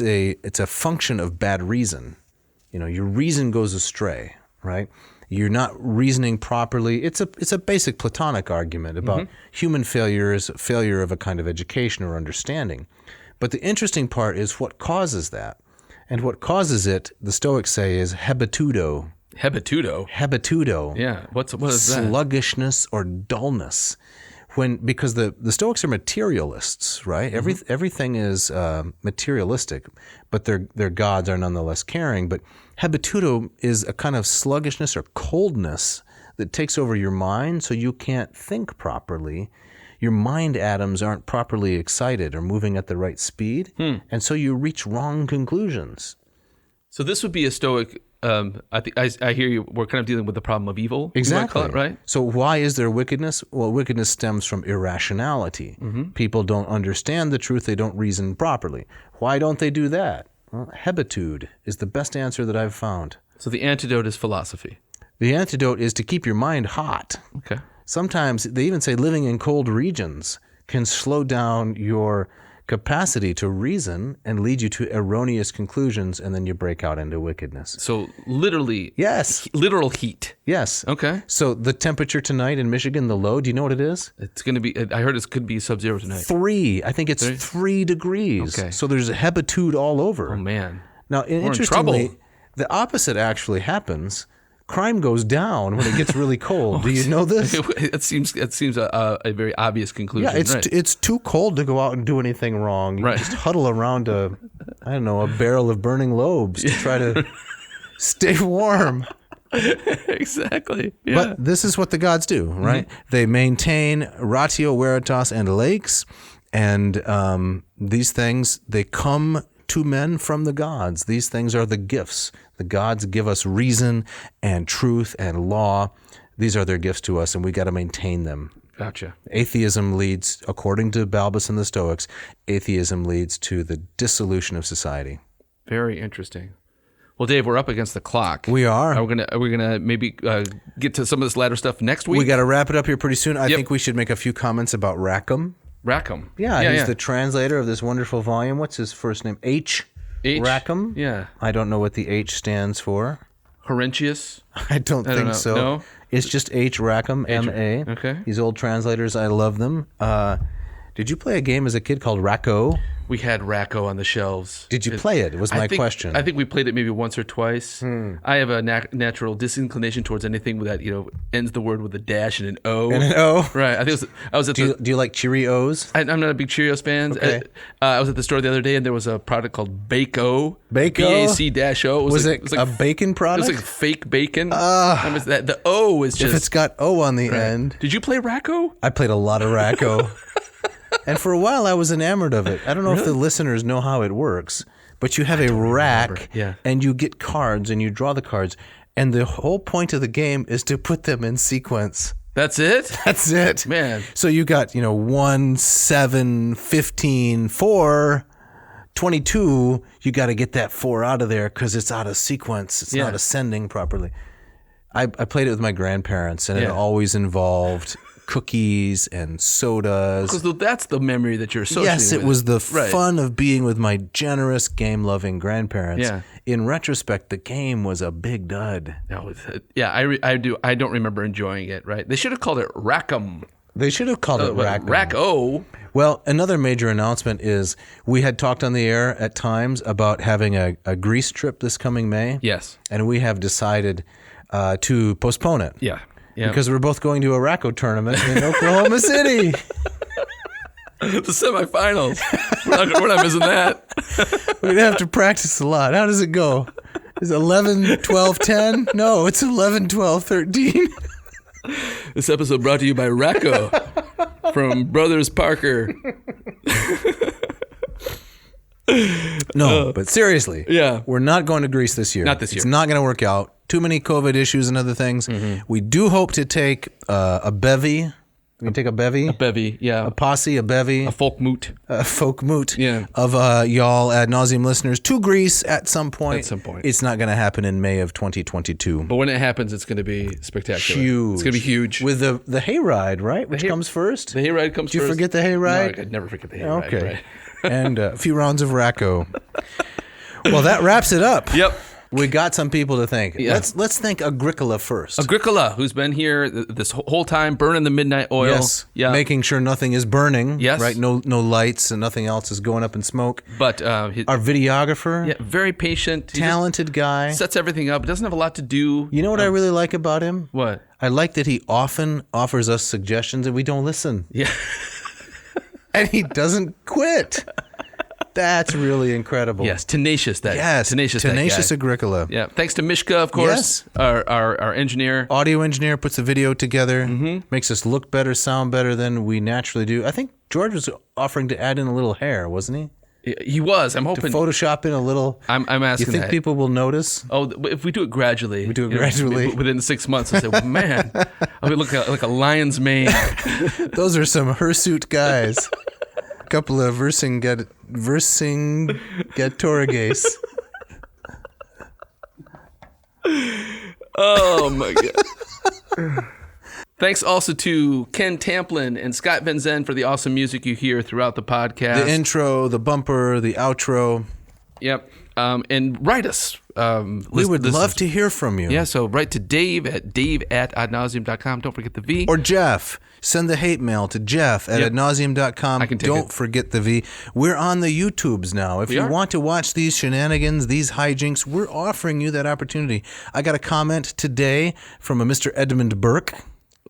S2: a function of bad reason. You know, your reason goes astray, right? You're not reasoning properly. It's a basic Platonic argument about human failure is failure of a kind of education or understanding. But the interesting part is what causes that. And what causes it, the Stoics say, is hebetudo. Hebetudo.
S3: Yeah. What is that?
S2: Sluggishness or dullness. Because the Stoics are materialists, right? Everything is materialistic, but their gods are nonetheless caring. But hebetudo is a kind of sluggishness or coldness that takes over your mind, so you can't think properly. Your mind atoms aren't properly excited or moving at the right speed, and so you reach wrong conclusions.
S3: So this would be a Stoic. I hear you. We're kind of dealing with the problem of evil.
S2: Exactly.
S3: You might call it, right?
S2: So why is there wickedness? Well, wickedness stems from irrationality. People don't understand the truth. They don't reason properly. Why don't they do that? Well, hebetude is the best answer that I've found.
S3: So the antidote is philosophy.
S2: The antidote is to keep your mind hot.
S3: Okay.
S2: Sometimes they even say living in cold regions can slow down your capacity to reason and lead you to erroneous conclusions, and then you break out into wickedness.
S3: So literally,
S2: Yes.
S3: literal heat.
S2: Yes.
S3: Okay.
S2: So the temperature tonight in Michigan, the low, do you know what it is?
S3: It's going to be, I heard it could be sub-zero tonight.
S2: 3. I think it's 3 degrees.
S3: Okay.
S2: So there's a hebitude all over.
S3: Oh, man.
S2: Now,
S3: in
S2: interestingly,
S3: trouble.
S2: the opposite actually happens. Crime goes down when it gets really cold. Do you know this?
S3: It seems a very obvious conclusion.
S2: Yeah,
S3: right.
S2: it's too cold to go out and do anything wrong. You
S3: Right.
S2: just huddle around a barrel of burning lobes to try to stay warm.
S3: Exactly. Yeah.
S2: But this is what the gods do, right? They maintain ratio veritas and lakes, and these things, they come to men from the gods. These things are the gifts. The gods give us reason and truth and law. These are their gifts to us, and we got to maintain them.
S3: Gotcha.
S2: Atheism leads, according to Balbus and the Stoics, atheism leads to the dissolution of society.
S3: Very interesting. Well, Dave, we're up against the clock.
S2: We are.
S3: Are we gonna maybe get to some of this latter stuff next week?
S2: We got to wrap it up here pretty soon. I think we should make a few comments about Rackham.
S3: Rackham.
S2: Yeah, he's the translator of this wonderful volume. What's his first name? H. Rackham?
S3: Yeah.
S2: I don't know what the H stands for.
S3: Horrentius?
S2: I don't think so.
S3: No?
S2: It's just H. Rackham, M.A.
S3: Okay.
S2: These old translators, I love them. Did you play a game as a kid called Racco?
S3: We had Racco on the shelves.
S2: Did you play it? Was my question.
S3: I think we played it maybe once or twice. I have a natural disinclination towards anything that ends the word with a dash and an O.
S2: And an O?
S3: Right. I think I was at
S2: do you like Cheerios?
S3: I'm not a big Cheerios fan.
S2: Okay.
S3: I was at the store the other day and there was a product called Bake-O.
S2: Bake-O?
S3: BAC-O.
S2: Was it a bacon product?
S3: It was like fake bacon. The O is just...
S2: If it's got O on the end.
S3: Did you play Racco?
S2: I played a lot of Racco. And for a while, I was enamored of it. I don't know if the listeners know how it works, but you have a rack, and you get cards, and you draw the cards, and the whole point of the game is to put them in sequence.
S3: That's it?
S2: That's it.
S3: Man.
S2: So you got, 1, 7, 15, 4, 22. You got to get that 4 out of there because it's out of sequence. It's not ascending properly. I played it with my grandparents, and it always involved cookies and sodas.
S3: Because that's the memory that you're associating with.
S2: Yes, it was the fun of being with my generous, game-loving grandparents.
S3: Yeah.
S2: In retrospect, the game was a big dud.
S3: No, I don't remember enjoying it, right? They should have called it Rackham.
S2: They should have called it Rackham.
S3: Racco.
S2: Well, another major announcement is we had talked on the air at times about having a Greece trip this coming May.
S3: Yes.
S2: And we have decided to postpone it.
S3: Yeah.
S2: Because we're both going to a Racco tournament in Oklahoma City.
S3: The semifinals. We're not missing that.
S2: We're going to have to practice a lot. How does it go? Is it 11, 12, 10? No, it's 11, 12, 13.
S3: This episode brought to you by Racco from Brothers Parker.
S2: No, but seriously.
S3: Yeah.
S2: We're not going to Greece this year.
S3: Not this year.
S2: It's not going to work out. Too many COVID issues and other things. Mm-hmm. We do hope to take a bevy. We can take a bevy.
S3: A bevy, yeah.
S2: A posse, a bevy.
S3: A folk moot.
S2: A folk moot.
S3: Yeah.
S2: Of y'all ad nauseum listeners to Greece at some point.
S3: At some point.
S2: It's not going to happen in May of 2022.
S3: But when it happens, it's going to be spectacular.
S2: Huge.
S3: It's going to be huge.
S2: With the hayride, right? Which comes first?
S3: The hayride comes first.
S2: Did you forget the hayride?
S3: No, I'd never forget the hayride.
S2: Okay.
S3: Right.
S2: And a few rounds of Racco. Well, that wraps it up.
S3: Yep.
S2: We got some people to thank.
S3: Yeah.
S2: Let's thank Agricola first.
S3: Agricola, who's been here this whole time, burning the midnight oil.
S2: Yes. Yeah. Making sure nothing is burning.
S3: Yes.
S2: Right. No lights and nothing else is going up in smoke.
S3: But
S2: our videographer.
S3: Yeah. Very patient.
S2: Talented guy.
S3: Sets everything up. Doesn't have a lot to do.
S2: You know what I really like about him?
S3: What?
S2: I like that he often offers us suggestions and we don't listen.
S3: Yeah.
S2: And he doesn't quit. That's really incredible.
S3: Yes, tenacious that.
S2: Yes, tenacious
S3: that
S2: Agricola.
S3: Yeah, thanks to Mishka, of course, our engineer,
S2: audio engineer, puts the video together, makes us look better, sound better than we naturally do. I think George was offering to add in a little hair, wasn't he?
S3: He was. I'm hoping
S2: to Photoshop in a little.
S3: I'm asking.
S2: You think
S3: that.
S2: people will notice?
S3: Oh, if we do it gradually.
S2: We do it gradually.
S3: Within 6 months, I'll say, well, man, I'll be looking like a lion's mane.
S2: Those are some hirsute guys. A couple of Vercingetorges.
S3: Oh, my God. Thanks also to Ken Tamplin and Scott Van Zen for the awesome music you hear throughout the podcast.
S2: The intro, the bumper, the outro.
S3: Yep. And write us.
S2: We would love to hear from you.
S3: Yeah, so write to Dave at dave@adnauseam.com. Don't forget the V.
S2: Or Jeff. Send the hate mail to jeff@adnauseam.com.
S3: I can take
S2: Don't
S3: it.
S2: forget the V. We're on the YouTubes now. If you want to watch these shenanigans, these hijinks, we're offering you that opportunity. I got a comment today from a Mr. Edmund Burke.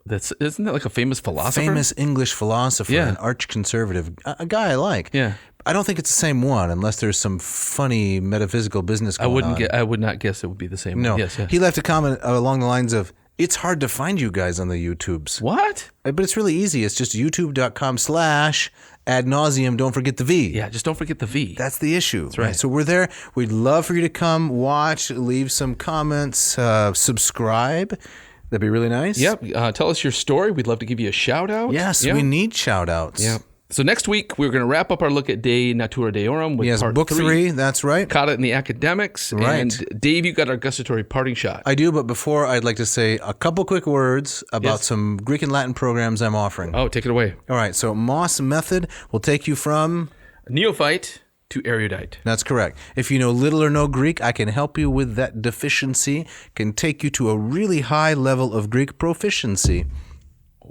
S3: Isn't that like a famous philosopher?
S2: Famous English philosopher, an arch-conservative, a guy I like.
S3: Yeah.
S2: I don't think it's the same one unless there's some funny metaphysical business going on.
S3: I would not guess it would be the same
S2: No.
S3: one. Yes, yeah.
S2: He left a comment along the lines of, it's hard to find you guys on the YouTubes.
S3: What?
S2: But it's really easy. It's just youtube.com/adnauseam. Don't forget the V.
S3: Yeah, just don't forget the V.
S2: That's the issue.
S3: That's right.
S2: So we're there. We'd love for you to come watch, leave some comments, subscribe. That'd be really nice.
S3: Yep. Tell us your story. We'd love to give you a shout out.
S2: Yes, we need shout outs.
S3: Yeah. So next week, we're going to wrap up our look at De Natura Deorum with part
S2: book 3. That's right.
S3: Caught it in the academics.
S2: Right.
S3: And Dave, you got our gustatory parting shot.
S2: I do, but before, I'd like to say a couple quick words about some Greek and Latin programs I'm offering.
S3: Oh, take it away.
S2: All right. So Moss Method will take you from
S3: Neophyte to erudite.
S2: That's correct. If you know little or no Greek, I can help you with that deficiency, can take you to a really high level of Greek proficiency.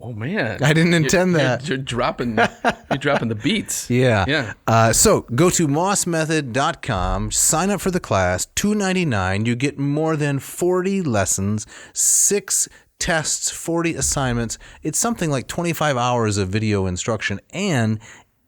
S3: Oh, man.
S2: I didn't intend that.
S3: You're dropping the beats.
S2: Yeah.
S3: Yeah.
S2: So go to mossmethod.com, sign up for the class, $2.99. You get more than 40 lessons, 6 tests, 40 assignments. It's something like 25 hours of video instruction, and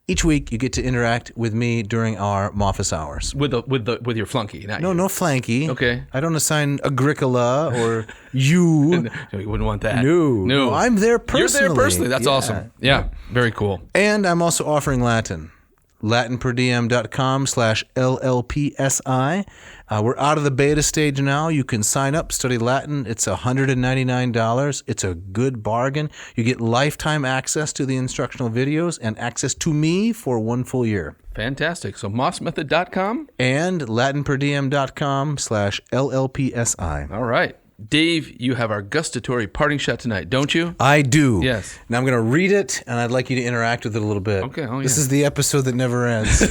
S2: each week you get to interact with me during our office hours.
S3: With your flunky, not
S2: No,
S3: you.
S2: no flanky.
S3: Okay.
S2: I don't assign Agricola or you.
S3: No, you wouldn't want that.
S2: No. I'm there personally.
S3: You're there personally. That's awesome. Yeah. Very cool.
S2: And I'm also offering Latin. LatinPerDiem.com/LLPSI. We're out of the beta stage now. You can sign up, study Latin. It's $199. It's a good bargain. You get lifetime access to the instructional videos and access to me for 1 full year.
S3: Fantastic. So mossmethod.com.
S2: And LatinPerDiem.com/LLPSI.
S3: All right. Dave, you have our gustatory parting shot tonight, don't you?
S2: I do.
S3: Yes.
S2: Now I'm going to read it, and I'd like you to interact with it a little bit.
S3: Okay. Oh,
S2: This is the episode that never ends.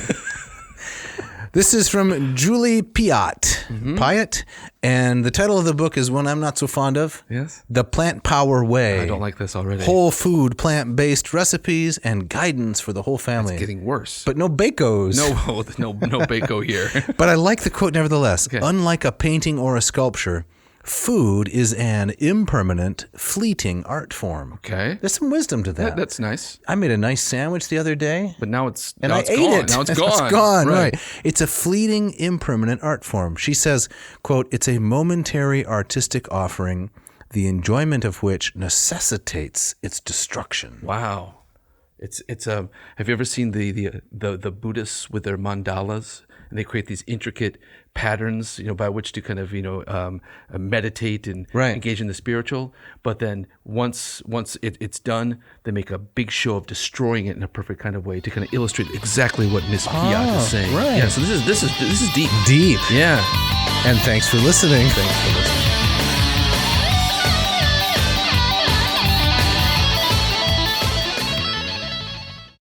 S2: This is from Julie Piat, and the title of the book is one I'm not so fond of.
S3: Yes.
S2: The Plant Power Way.
S3: I don't like this already.
S2: Whole food, plant-based recipes and guidance for the whole family.
S3: It's getting worse.
S2: But no bacos.
S3: No bacon here.
S2: But I like the quote nevertheless. Okay. Unlike a painting or a sculpture, food is an impermanent, fleeting art form.
S3: Okay.
S2: There's some wisdom to that.
S3: That's nice.
S2: I made a nice sandwich the other day.
S3: But now I ate
S2: it.
S3: Now it's gone.
S2: It's gone, right. It's a fleeting, impermanent art form. She says, quote, it's a momentary artistic offering, the enjoyment of which necessitates its destruction.
S3: Wow. It's have you ever seen the Buddhists with their mandalas? And they create these intricate patterns, by which to kind of, meditate and engage in the spiritual. But then once it's done, they make a big show of destroying it in a perfect kind of way to kind of illustrate exactly what Miss Piat is saying.
S2: Right.
S3: Yeah. So this is deep.
S2: Deep.
S3: Yeah.
S2: And thanks for listening.